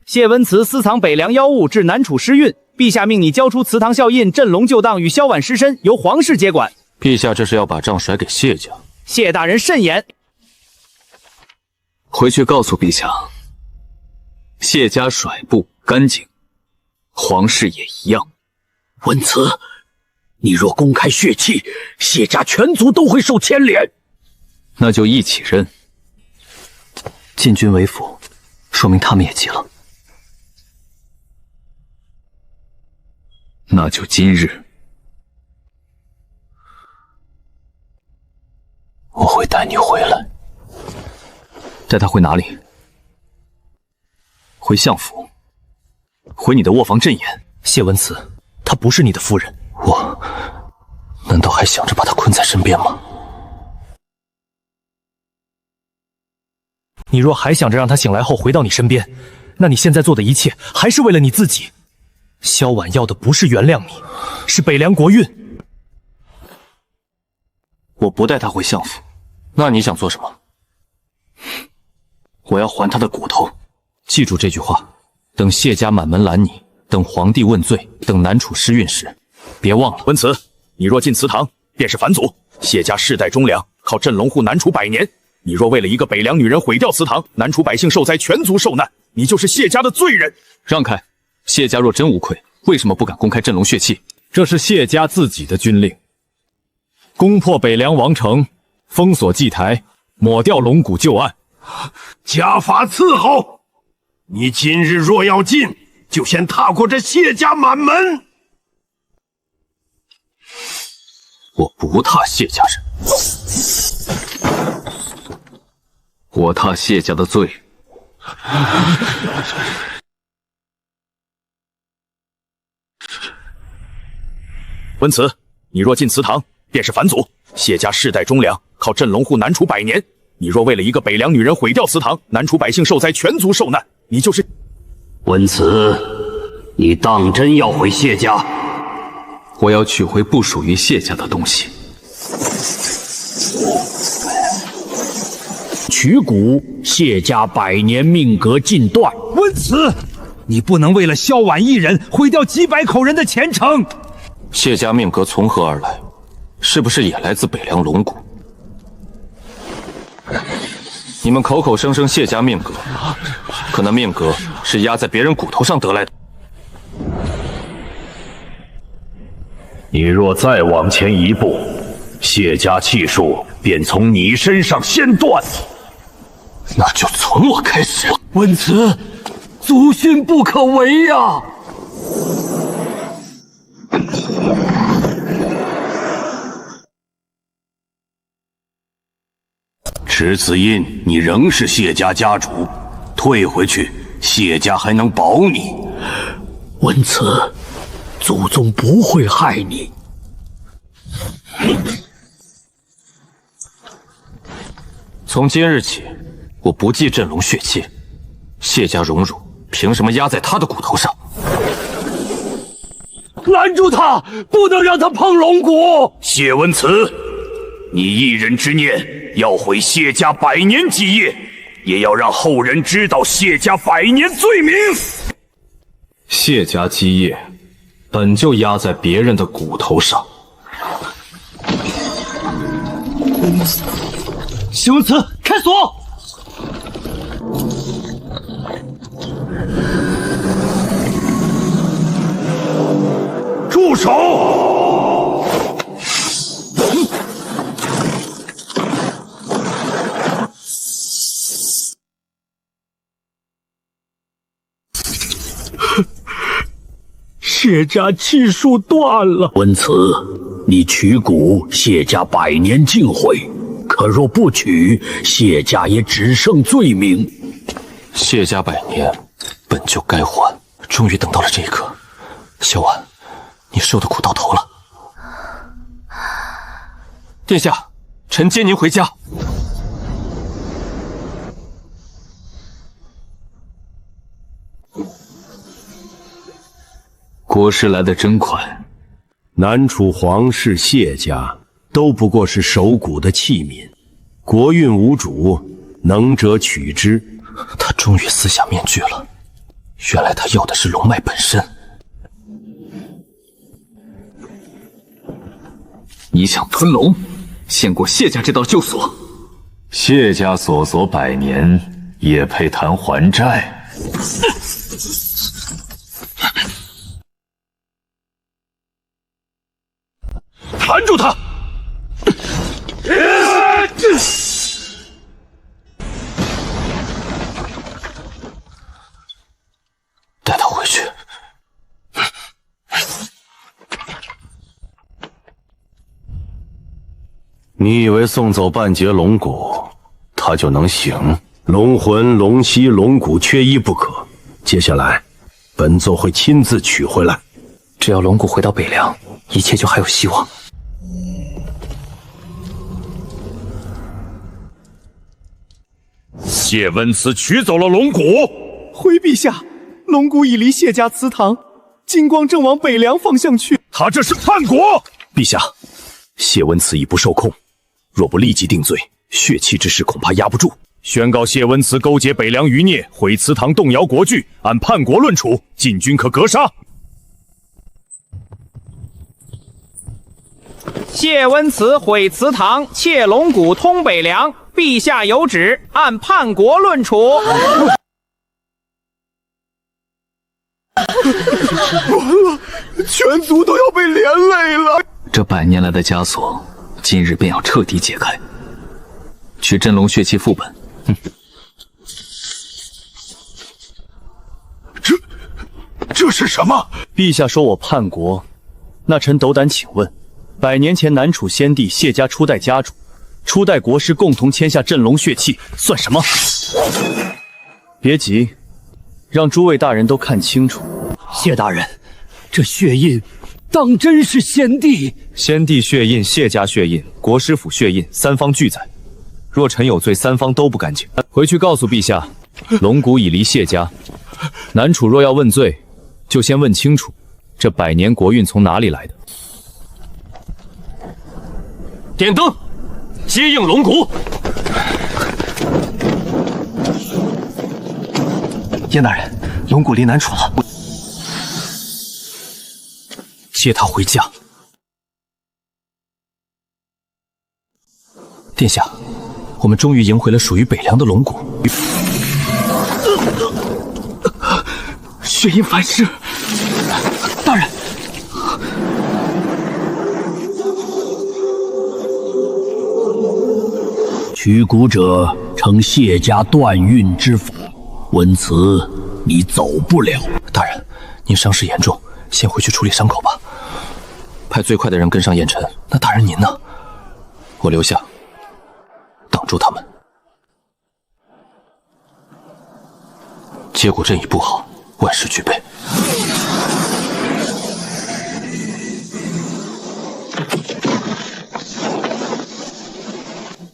谢温慈私藏北凉妖物，致南楚失运。陛下命你交出祠堂效印、镇龙旧档与萧婉尸身，由皇室接管。陛下这是要把账甩给谢家？谢大人慎言。回去告诉陛下，谢家甩不干净，皇室也一样。温慈，你若公开血气，谢家全族都会受牵连。那就一起认。禁军为辅，说明他们也急了。那就今日，我会带你回来。带他回哪里？回相府，回你的卧房镇眼。谢文慈，她不是你的夫人。我难道还想着把她困在身边吗？你若还想着让她醒来后回到你身边，那你现在做的一切还是为了你自己。萧婉要的不是原谅你，是北凉国运。我不带她回相府。那你想做什么？我要还她的骨头。记住这句话，等谢家满门拦你，等皇帝问罪，等南楚失运时，别忘了。温慈，你若进祠堂，便是反祖。谢家世代忠良，靠镇龙护南楚100年。你若为了一个北凉女人毁掉祠堂，南楚百姓受灾，全族受难，你就是谢家的罪人。让开！谢家若真无愧，为什么不敢公开镇龙血气？这是谢家自己的军令，攻破北凉王城，封锁祭台，抹掉龙骨旧案。家法伺候，你今日若要进，就先踏过这谢家满门。我不踏谢家人，我踏谢家的罪。温慈，你若进祠堂，便是反祖。谢家世代忠良，靠镇龙户南楚100年。你若为了一个北凉女人毁掉祠堂，南楚百姓受灾，全族受难，你就是……温慈，你当真要回谢家？我要取回不属于谢家的东西。取骨，谢家100年命格尽断。温慈，你不能为了萧婉一人毁掉几百口人的前程。谢家命格从何而来？是不是也来自北凉龙骨？你们口口声声谢家命格，可那命格是压在别人骨头上得来的。你若再往前一步，谢家气数便从你身上先断。那就从我开始。温慈，祖训不可违呀！池子印，你仍是谢家家主，退回去，谢家还能保你。温慈，祖宗不会害你。从今日起，我不祭镇龙血气，谢家荣辱凭什么压在他的骨头上？拦住他，不能让他碰龙骨！谢温慈，你一人之念要毁谢家100年基业，也要让后人知道谢家100年罪名。谢家基业本就压在别人的骨头上。谢温慈，开锁！住手！谢家气数断了。温慈，你取骨，谢家100年尽毁。可若不取，谢家也只剩罪名。谢家100年本就该还，终于等到了这一刻。萧婉，你受的苦到头了。殿下，臣接您回家。国师来得真快。南楚皇室谢家都不过是守谷的器皿，国运无主，能者取之。他终于撕下面具了，原来他要的是龙脉本身。你想吞龙，先过谢家这道旧锁。谢家锁100年，也配谈还债？拦住他！带他回去。你以为送走半截龙骨，他就能醒？龙魂、龙息、龙骨缺一不可。接下来，本座会亲自取回来。只要龙骨回到北凉，一切就还有希望。谢温慈取走了龙骨。回陛下，龙骨已离谢家祠堂，金光正往北凉方向去。他这是叛国！陛下，谢温慈已不受控，若不立即定罪，血气之事恐怕压不住。宣告谢温慈勾结北凉余孽，毁祠堂，动摇国据，按叛国论处，禁军可格杀。谢温慈毁祠堂，窃龙骨通北凉，陛下有旨，按叛国论处。完了，全族都要被连累了。这100年来的枷锁，今日便要彻底解开。取镇龙血气副本。这是什么？陛下说我叛国，那臣斗胆请问， 100年前南楚先帝谢家初代家主、初代国师共同签下镇龙血契，算什么？别急，让诸位大人都看清楚。谢大人，这血印当真是先帝？先帝血印、谢家血印、国师府血印，三方俱在。若臣有罪，三方都不干净。回去告诉陛下，龙骨已离谢家。南楚若要问罪，就先问清楚，这100年国运从哪里来的？点灯，接应龙骨。燕大人，龙骨离南楚了，接他回家。殿下，我们终于赢回了属于北凉的龙骨。血印反噬，大人。取骨者称谢家断运之法，闻此你走不了。大人，您伤势严重，先回去处理伤口吧。派最快的人跟上燕尘。那大人您呢？我留下，挡住他们。接骨阵已布好，万事俱备。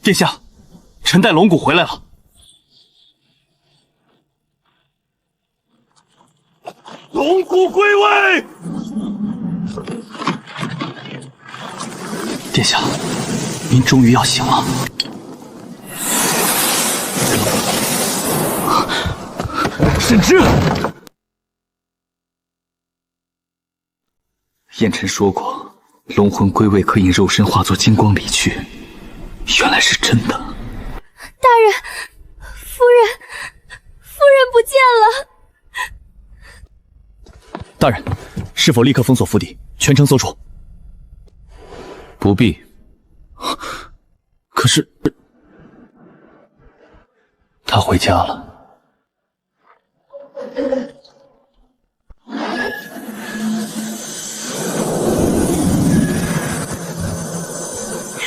殿下，臣带龙骨回来了。龙骨归位！殿下，您终于要醒了。沈之，燕尘说过，龙魂归位可引肉身化作金光离去，原来是真的。大人，夫人不见了。大人，是否立刻封锁府邸，全城搜处？不必。可是，他回家了。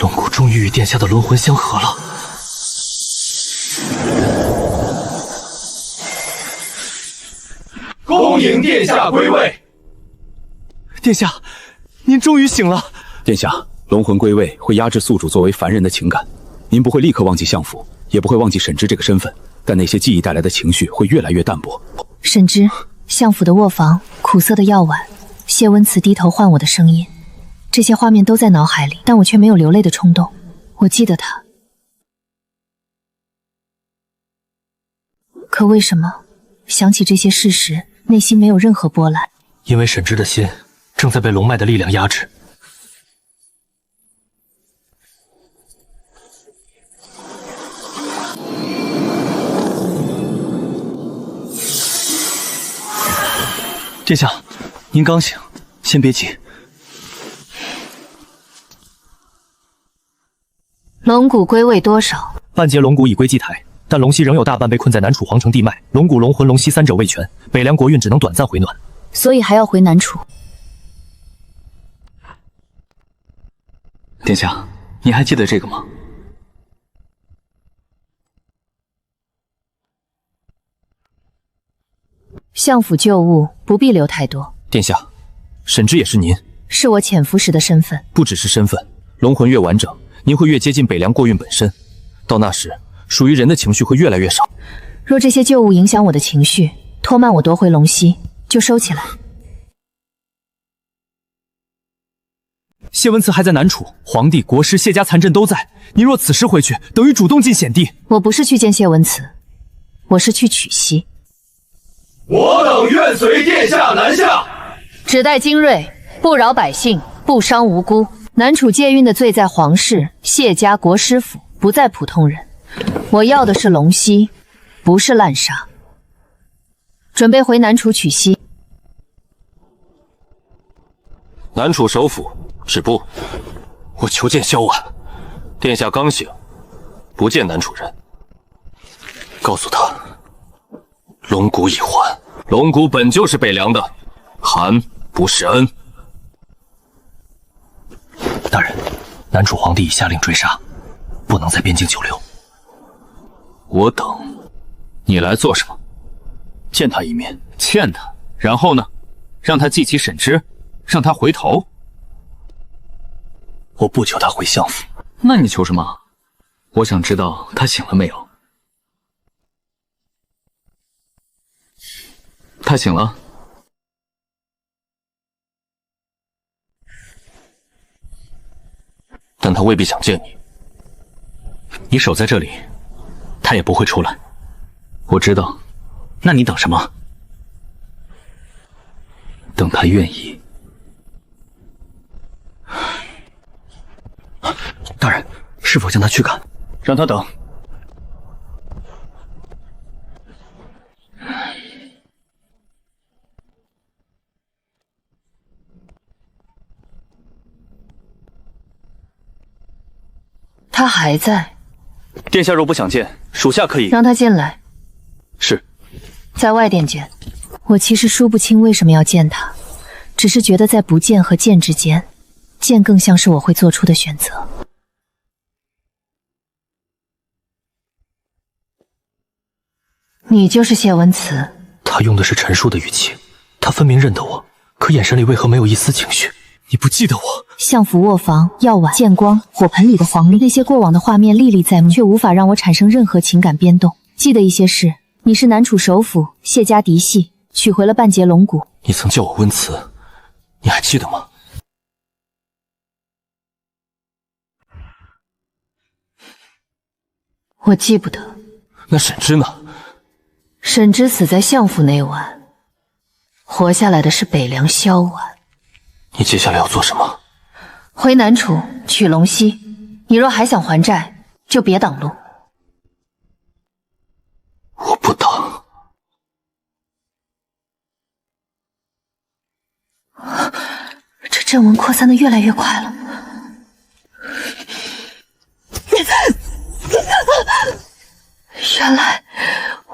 龙骨终于与殿下的龙魂相合了。恭迎殿下归位。殿下，您终于醒了。殿下，龙魂归位会压制宿主作为凡人的情感，您不会立刻忘记相府，也不会忘记沈之这个身份，但那些记忆带来的情绪会越来越淡薄。沈之，相府的卧房，苦涩的药碗，谢温慈低头唤我的声音，这些画面都在脑海里，但我却没有流泪的冲动。我记得他，可为什么想起这些事时，内心没有任何波澜？因为沈之的心正在被龙脉的力量压制。殿下，您刚醒，先别急。龙骨归位多少？半截龙骨已归祭台，但龙息仍有大半被困在南楚皇城地脉，龙骨、龙魂、龙息三者未全，北凉国运只能短暂回暖。所以还要回南楚。殿下，你还记得这个吗？相府旧物不必留太多。殿下，沈之也是您，是我潜伏时的身份。不只是身份，龙魂越完整，您会越接近北凉过运本身。到那时，属于人的情绪会越来越少。若这些旧物影响我的情绪，拖慢我夺回龙息，就收起来。谢温慈还在南楚，皇帝、国师、谢家残阵都在。您若此时回去，等于主动进险地。我不是去见谢温慈，我是去取息。我等愿随殿下南下，只待精锐，不扰百姓，不伤无辜。南楚借运的罪在皇室、谢家、国师府，不在普通人。我要的是龙息，不是滥杀。准备回南楚取息。南楚首府止步，我求见萧婉。殿下刚醒，不见南楚人，告诉他，龙骨已还。龙骨本就是北凉的，寒不是恩。大南楚皇帝已下令追杀，不能在边境久留。我等，你来做什么？见他一面，欠他，然后呢？让他记起沈之，让他回头。我不求他回相府。那你求什么？我想知道他醒了没有。他醒了。但他未必想见你。你守在这里，他也不会出来。我知道。那你等什么？等他愿意。大人，是否将他驱赶？让他等。他还在。殿下若不想见，属下可以让他进来。是。在外殿见。我其实说不清为什么要见他，只是觉得在不见和见之间，见更像是我会做出的选择。你就是谢文慈。他用的是陈述的语气，他分明认得我，可眼神里为何没有一丝情绪？你不记得我？相府卧房、药碗、剑光、火盆里的黄历，那些过往的画面历历在目，却无法让我产生任何情感变动。记得一些事，你是南楚首府谢家嫡系，取回了半截龙骨。你曾叫我温慈，你还记得吗？我记不得。那沈之呢？沈之死在相府那晚，活下来的是北凉萧婉。你接下来要做什么？回南楚取龙溪。你若还想还债，就别挡路。我不挡。这阵纹扩散的越来越快了。原来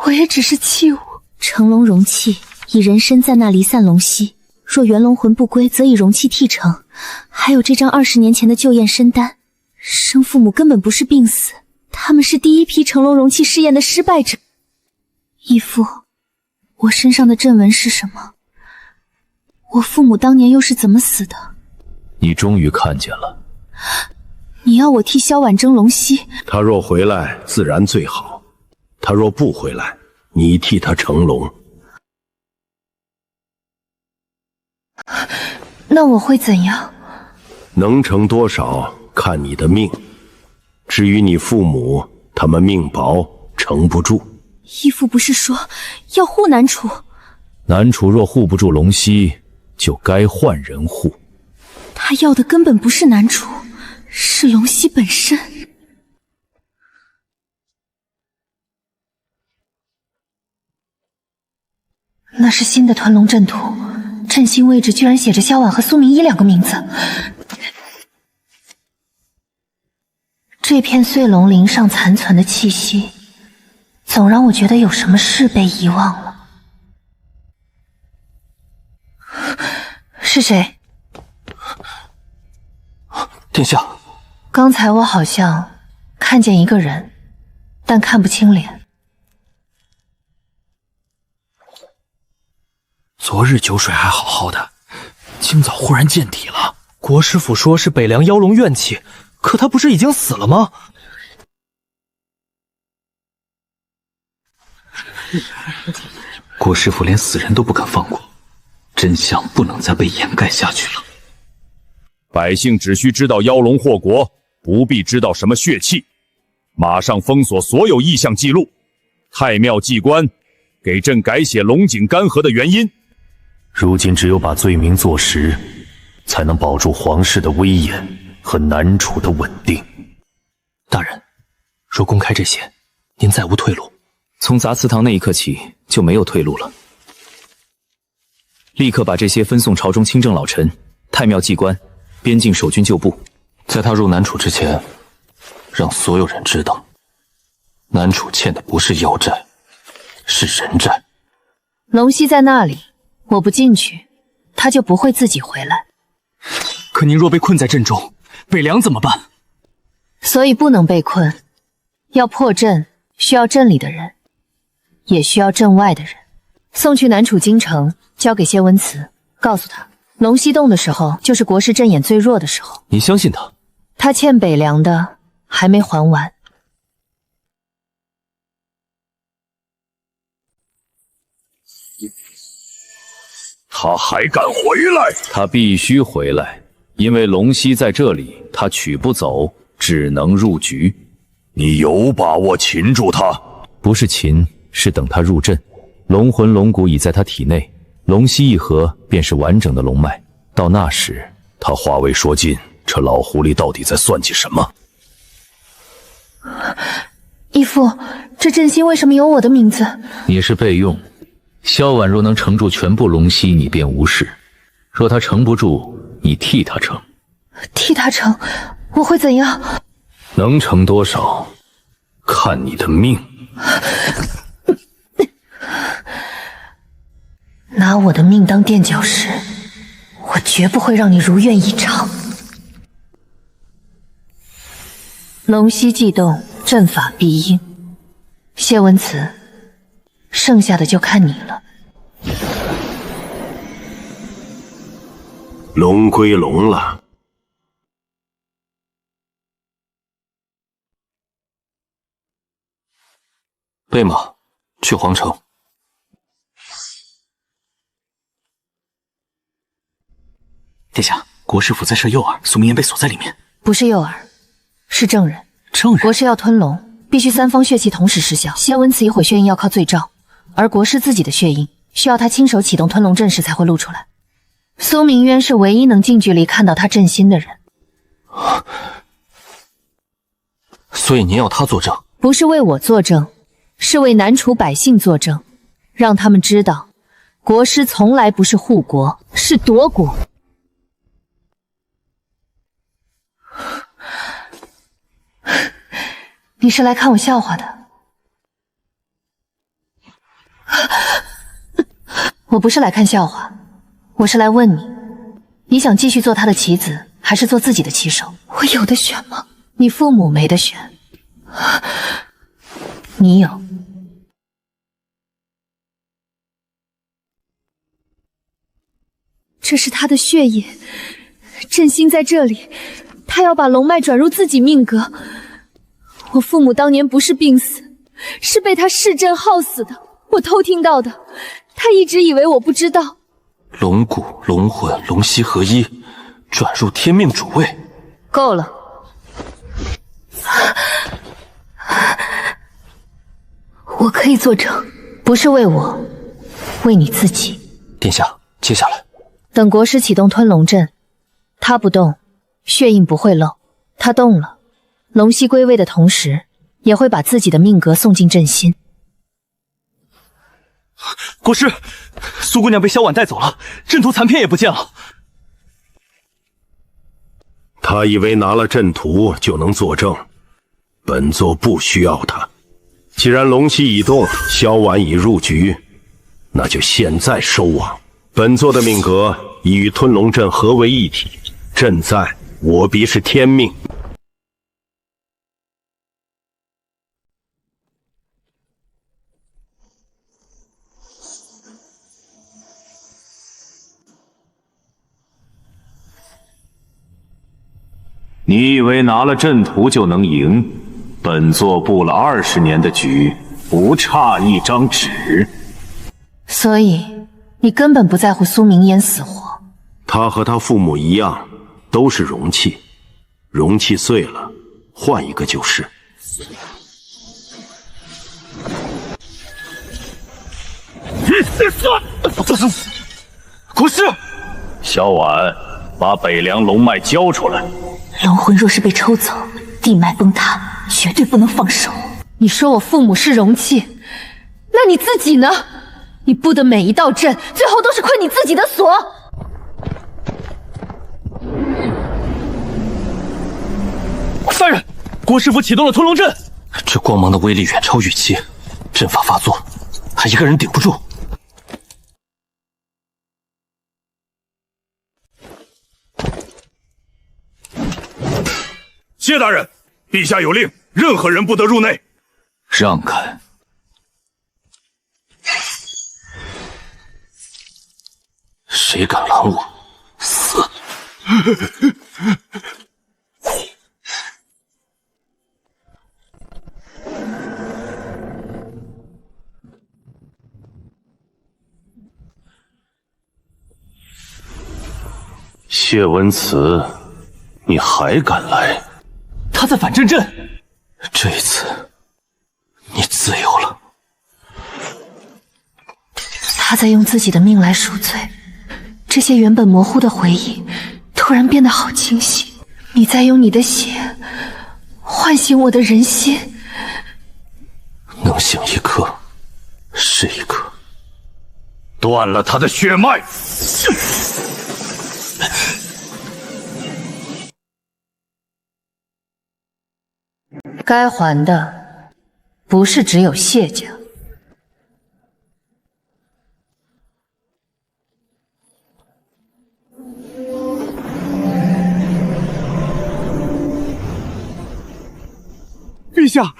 我也只是器物。成龙容器，以人身在那离散龙息。若元龙魂不归，则以容器替成。还有这张20年前的旧验身丹，生父母根本不是病死，他们是第一批成龙容器试验的失败者。义父，我身上的阵纹是什么？我父母当年又是怎么死的？你终于看见了。你要我替萧婉争龙息？他若回来，自然最好；他若不回来，你替他成龙。那我会怎样？能成多少，看你的命。至于你父母，他们命薄，撑不住。义父不是说要护南楚？南楚若护不住龙溪，就该换人护。他要的根本不是南楚，是龙溪本身。那是新的团龙阵图，阵心位置居然写着萧婉和苏明一2个名字。这片碎龙鳞上残存的气息，总让我觉得有什么事被遗忘了。是谁？殿下，刚才我好像看见一个人，但看不清脸。昨日酒水还好好的，今早忽然见底了。国师傅说是北凉妖龙怨气，可他不是已经死了吗？国师傅连死人都不肯放过，真相不能再被掩盖下去了。百姓只需知道妖龙祸国，不必知道什么血气。马上封锁所有异象记录。太庙祭官，给朕改写龙井干涸的原因。如今只有把罪名坐实，才能保住皇室的威严和南楚的稳定。大人，若公开这些，您再无退路。从砸祠堂那一刻起，就没有退路了。立刻把这些分送朝中清正老臣、太庙祭官、边境守军旧部。在他入南楚之前，让所有人知道，南楚欠的不是妖债，是人债。龙溪在那里，我不进去，他就不会自己回来。可您若被困在阵中，北凉怎么办？所以不能被困。要破阵，需要镇里的人，也需要镇外的人。送去南楚京城，交给谢温慈，告诉他，龙溪洞的时候，就是国师阵眼最弱的时候。你相信他？他欠北凉的还没还完。他还敢回来？他必须回来，因为龙溪在这里，他取不走，只能入局。你有把握擒住他？不是擒，是等他入阵。龙魂龙骨已在他体内，龙溪一合便是完整的龙脉。到那时，他话未说尽，这老狐狸到底在算计什么？义父，这阵心为什么有我的名字？你是备用。萧婉若能承住全部龙溪，你便无事；若他承不住，你替他承。替他承，我会怎样？能承多少，看你的命。拿我的命当垫脚石，我绝不会让你如愿以偿。龙溪悸动，阵法必应。谢温慈，剩下的就看你了。龙归龙了。备马，去皇城。殿下，国师府在设诱饵，苏明言被锁在里面。不是诱饵，是证人。证人？国师要吞龙，必须三方血气同时失效。谢温慈一会血印要靠罪诏，而国师自己的血印需要他亲手启动吞龙阵时才会露出来。苏明渊是唯一能近距离看到他阵心的人。所以您要他作证？不是为我作证，是为南楚百姓作证，让他们知道，国师从来不是护国，是夺国。你是来看我笑话的？我不是来看笑话，我是来问你，你想继续做他的棋子，还是做自己的棋手？我有得选吗？你父母没得选，你有。这是他的血液，朕心在这里，他要把龙脉转入自己命格。我父母当年不是病死，是被他弑朕耗死的，我偷听到的。他一直以为我不知道。龙骨、龙魂、龙息合一，转入天命主位。够了。我可以作证，不是为我，为你自己。殿下，接下来等国师启动吞龙阵，他不动，血印不会漏；他动了，龙息归位的同时，也会把自己的命格送进阵心。国师，苏姑娘被萧婉带走了，阵图残片也不见了。他以为拿了阵图就能作证，本座不需要他。既然龙息已动，萧婉已入局，那就现在收网。本座的命格已与吞龙阵合为一体，阵在，我必是天命。你以为拿了阵图就能赢？本座布了20年的局，不差一张纸。所以你根本不在乎苏明烟死活。他和他父母一样，都是容器，容器碎了，换一个就是。国师，萧婉，把北凉龙脉交出来。龙魂若是被抽走，地脉崩塌，绝对不能放手。你说我父母是容器，那你自己呢？你布的每一道阵，最后都是亏你自己的锁。大人，郭师傅启动了吞龙阵，这光芒的威力远超预期，阵法发作，还一个人顶不住。谢大人，陛下有令，任何人不得入内。让开！谁敢拦我，死！谢文慈，你还敢来？他在反震震，这一次你自由了。他在用自己的命来赎罪，这些原本模糊的回忆突然变得好清晰。你在用你的血唤醒我的人心，能醒一刻是一刻。断了他的血脉。该还的不是只有谢家。陛下，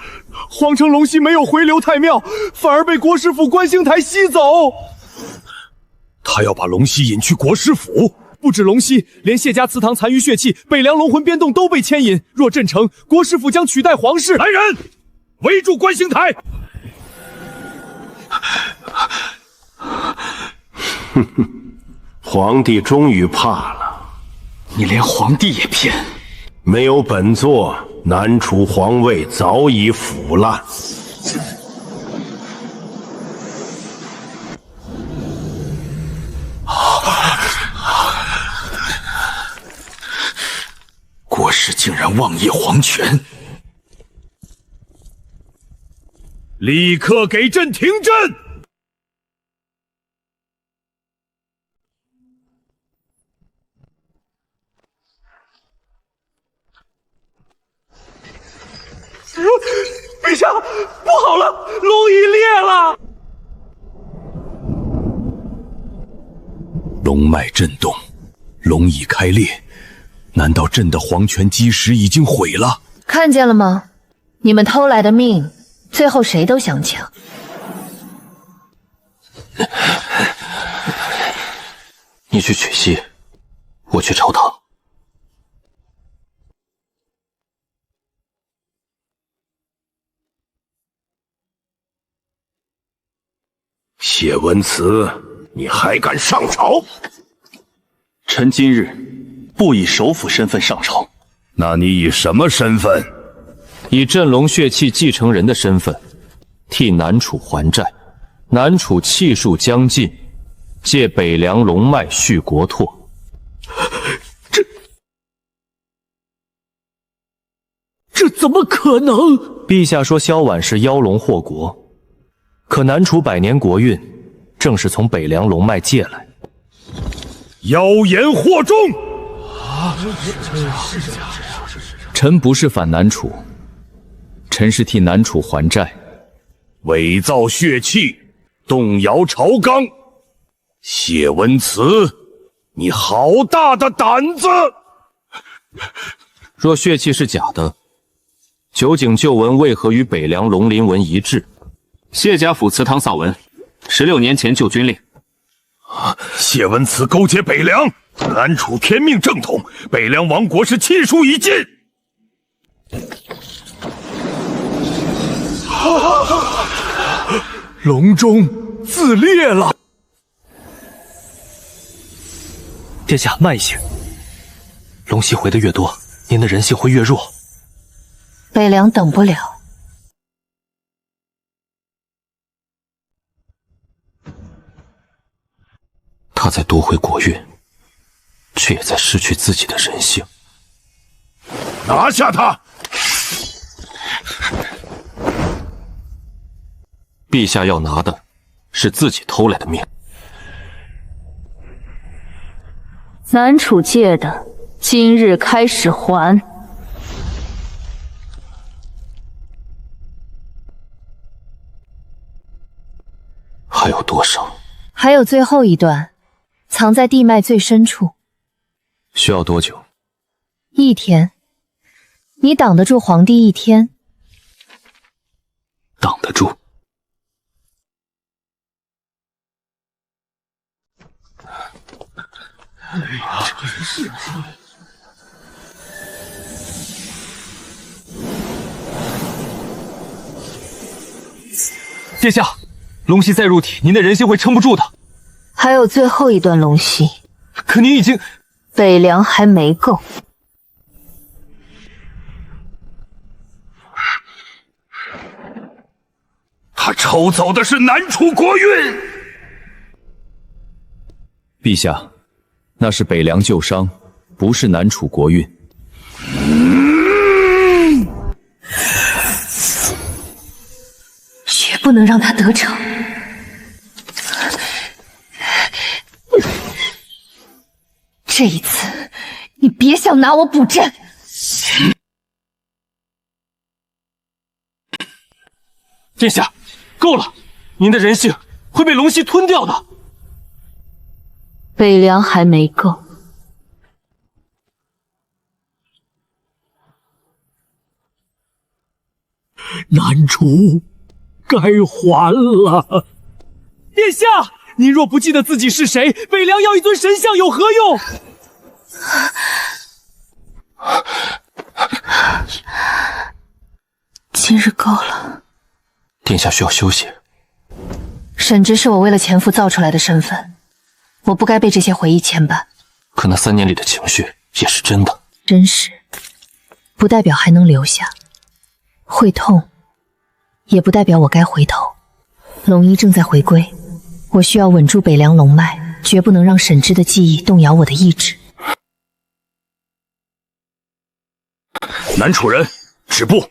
皇城龙溪没有回流太庙，反而被国师府观星台吸走。他要把龙溪引去国师府。不止龙溪，连谢家祠堂残余血气、北凉龙魂边洞都被牵引。若朕成，国师府将取代皇室。来人，围住观星台！哼哼，皇帝终于怕了。你连皇帝也骗？没有本座，南楚皇位早已腐烂。国师竟然妄谒皇权，立刻给朕停阵！陛下，不好了，龙已裂了！龙脉震动，龙已开裂。难道朕的皇权基石已经毁了？看见了吗？你们偷来的命，最后谁都想抢。你去取西，我去朝堂。谢文慈，你还敢上朝？臣今日不以首辅身份上朝。那你以什么身份？以镇龙血气继承人的身份，替南楚还债。南楚气数将尽，借北凉龙脉续国拓。这怎么可能？陛下说萧婉是妖龙祸国，可南楚百年国运正是从北凉龙脉借来。妖言惑众！臣不是反南楚，臣是替南楚还债。伪造血气，动摇朝纲，谢文慈，你好大的胆子！若血气是假的，九井旧文为何与北凉龙鳞纹一致？谢家府祠堂扫文，16年前旧军令。谢文慈勾结北凉，南楚天命正统，北凉亡国是气数已尽。龙钟自裂了。殿下，慢一些。龙息回的越多，您的人性会越弱。北凉等不了。他在夺回国运，却也在失去自己的人性。拿下他！陛下要拿的是自己偷来的命。南楚借的，今日开始还。还有多少？还有最后一段，藏在地脉最深处。需要多久？1天。你挡得住皇帝一天？挡得住。殿下，龙息再入体，您的人性会撑不住的。还有最后一段龙息，可您已经……北凉还没够。他抽走的是南楚国运。陛下，那是北凉旧伤，不是南楚国运。绝不能让他得逞。这一次，你别想拿我补阵。殿下，够了！您的人性会被龙息吞掉的。北凉还没够。南楚该还了。殿下，您若不记得自己是谁，北凉要一尊神像有何用？今日够了。殿下需要休息。沈之是我为了前夫造出来的身份，我不该被这些回忆牵绊。可那3年里的情绪也是真的。真实，不代表还能留下。会痛，也不代表我该回头。龙一正在回归，我需要稳住北凉龙脉，绝不能让沈之的记忆动摇我的意志。南楚人，止步！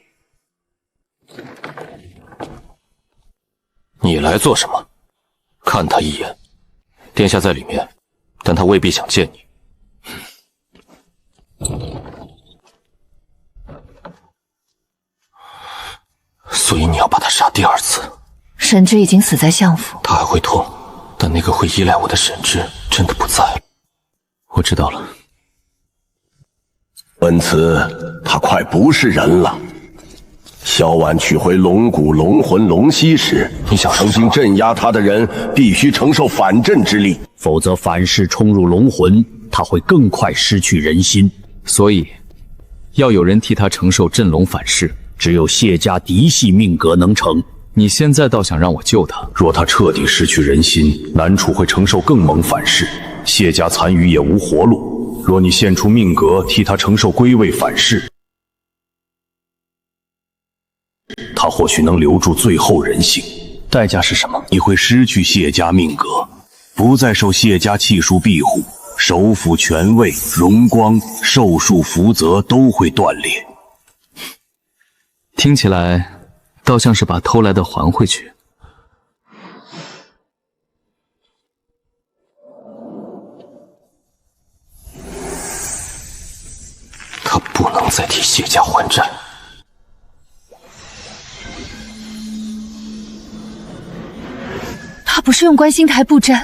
你来做什么？看他一眼。殿下在里面，但他未必想见你。所以你要把他杀第2次。沈之已经死在相府，他还会痛，但那个会依赖我的沈之真的不在了。我知道了。文慈，他快不是人了。萧婉取回龙骨、龙魂、龙息时，曾经镇压他的人必须承受反震之力，否则反噬冲入龙魂，他会更快失去人心。所以，要有人替他承受震龙反噬，只有谢家嫡系命格能成。你现在倒想让我救他？若他彻底失去人心，南楚会承受更猛反噬，谢家残余也无活路。若你献出命格替他承受归位反噬，他或许能留住最后人性。代价是什么？你会失去谢家命格，不再受谢家气数庇护，首府权位、荣光、寿数福泽都会断裂。听起来倒像是把偷来的还回去。他不能再替谢家还债。他不是用观星台布阵，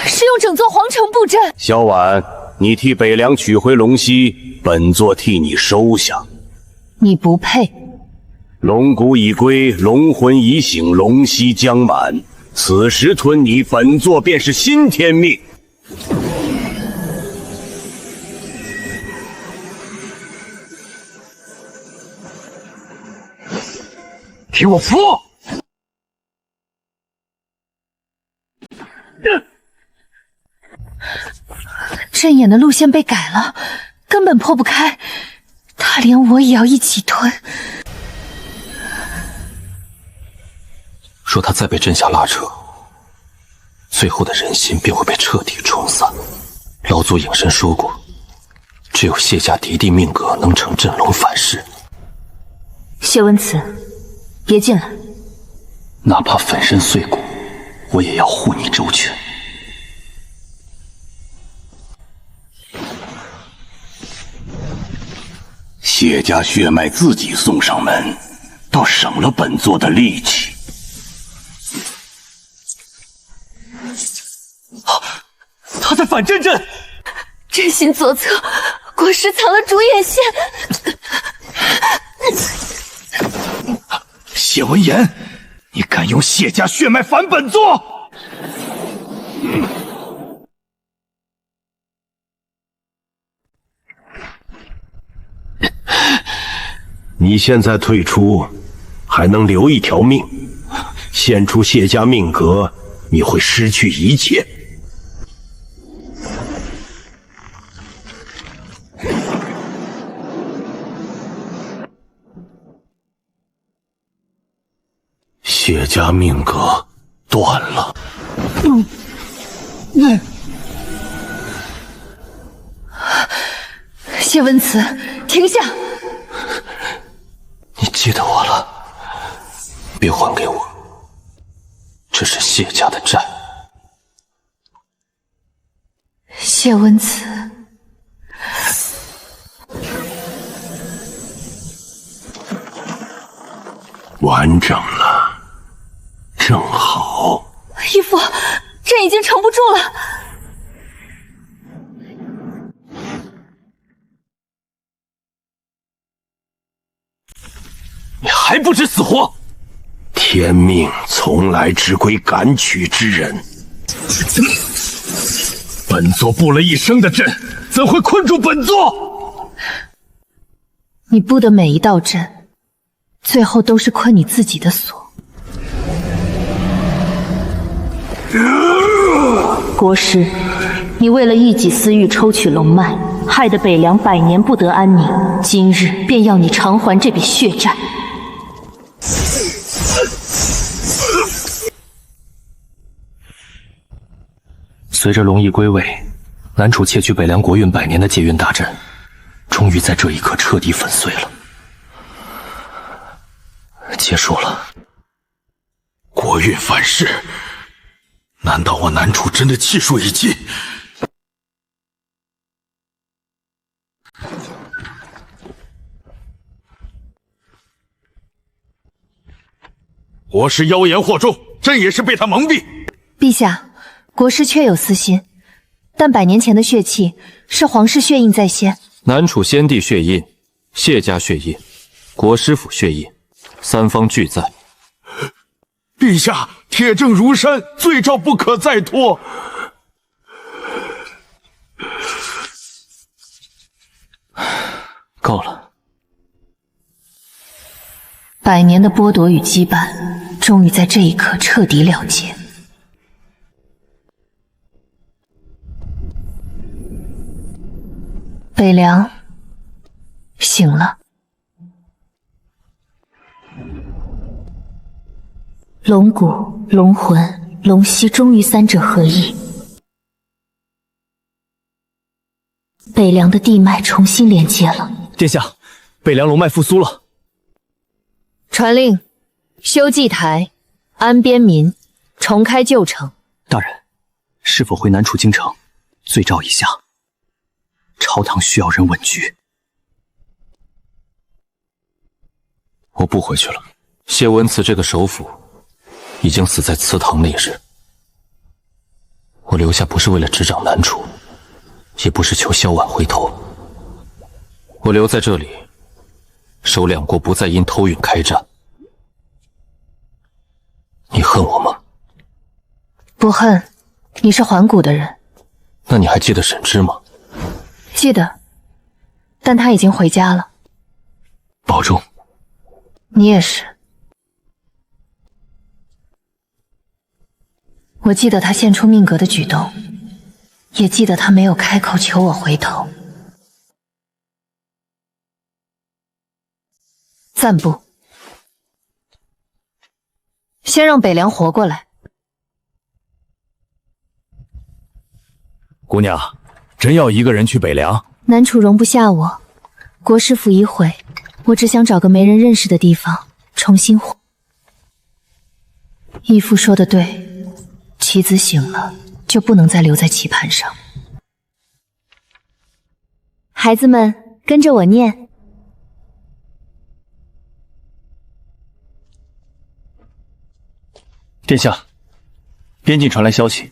是用整座皇城布阵。萧婉，你替北凉取回龙息，本座替你收下。你不配。龙骨已归，龙魂已醒，龙息将满。此时吞你，本座便是新天命。给我服！阵眼的路线被改了，根本破不开。他连我也要一起吞。若他再被阵下拉扯，最后的人心便会被彻底冲散。老祖隐身说过，只有谢家嫡弟命格能成震龙反噬。谢温慈，别进来。哪怕粉身碎骨，我也要护你周全。谢家血脉自己送上门，倒省了本座的力气。他在反震！真心左侧，果实藏了主眼线。谢文言，你敢用谢家血脉反本座？你现在退出，还能留一条命；献出谢家命格，你会失去一切。谢家命格断了。谢温慈，停下！你记得我了，别还给我，这是谢家的债。谢温慈，完整了，正好。义父，朕已经撑不住了。你还不知死活！天命从来只归敢取之人。本座布了一生的阵，怎会困住本座？你布的每一道阵，最后都是困你自己的锁。国师，你为了一己私欲抽取龙脉，害得北凉百年不得安宁，今日便要你偿还这笔血债。随着龙翼归位，南楚窃取北凉国运100年的劫运大阵，终于在这一刻彻底粉碎了，结束了。国运反噬，难道我南楚真的气数已尽？国师妖言惑众，朕也是被他蒙蔽。陛下，国师确有私心，但100年前的血气是皇室血印在先。南楚先帝血印、谢家血印、国师府血印，三方俱在。陛下，铁证如山，罪诏不可再拖。够了。 100年的剥夺与羁绊，终于在这一刻彻底了结。北凉醒了，龙骨、龙魂、龙息终于三者合一，北凉的地脉重新连接了。殿下，北凉龙脉复苏了。 传令，修祭台，安边民，重开旧城。大人，是否回南楚京城？罪诏已下，朝堂需要人稳局。我不回去了。谢文慈这个首辅已经死在祠堂那日。我留下不是为了执掌南楚，也不是求萧婉回头。我留在这里。 守两国不再因偷运开战，你恨我吗？不恨，你是环谷的人。那你还记得沈之吗？记得，但他已经回家了。保重。你也是。我记得他献出命格的举动，也记得他没有开口求我回头。 暂不，先让北凉活过来。姑娘，真要一个人去北凉？南楚容不下我，国师府已毁，我只想找个没人认识的地方重新活。义父说的对，棋子醒了就不能再留在棋盘上。孩子们，跟着我念。 殿下，边境传来消息，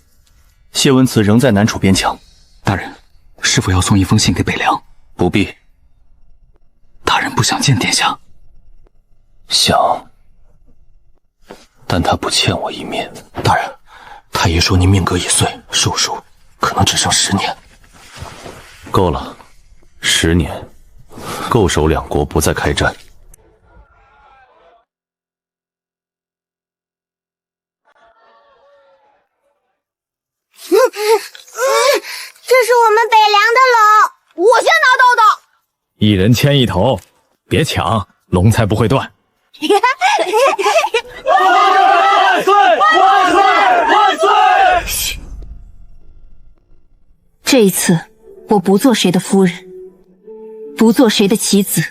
谢文慈仍在南楚边墙。大人，是否要送一封信给北凉？不必。大人不想见殿下。想，但他不欠我一面。大人，太医说您命格已碎，寿数可能只剩10年。够了，10年，够守两国不再开战。这是我们北凉的龙，我先拿到的。一人牵一头，别抢，龙才不会断。万岁！万岁！万岁！嘘，这一次我不做谁的夫人，不做谁的棋子，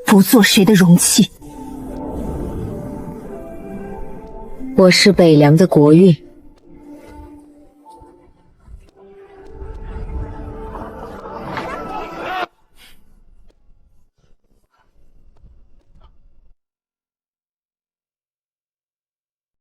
不做谁的容器。我是北凉的国运，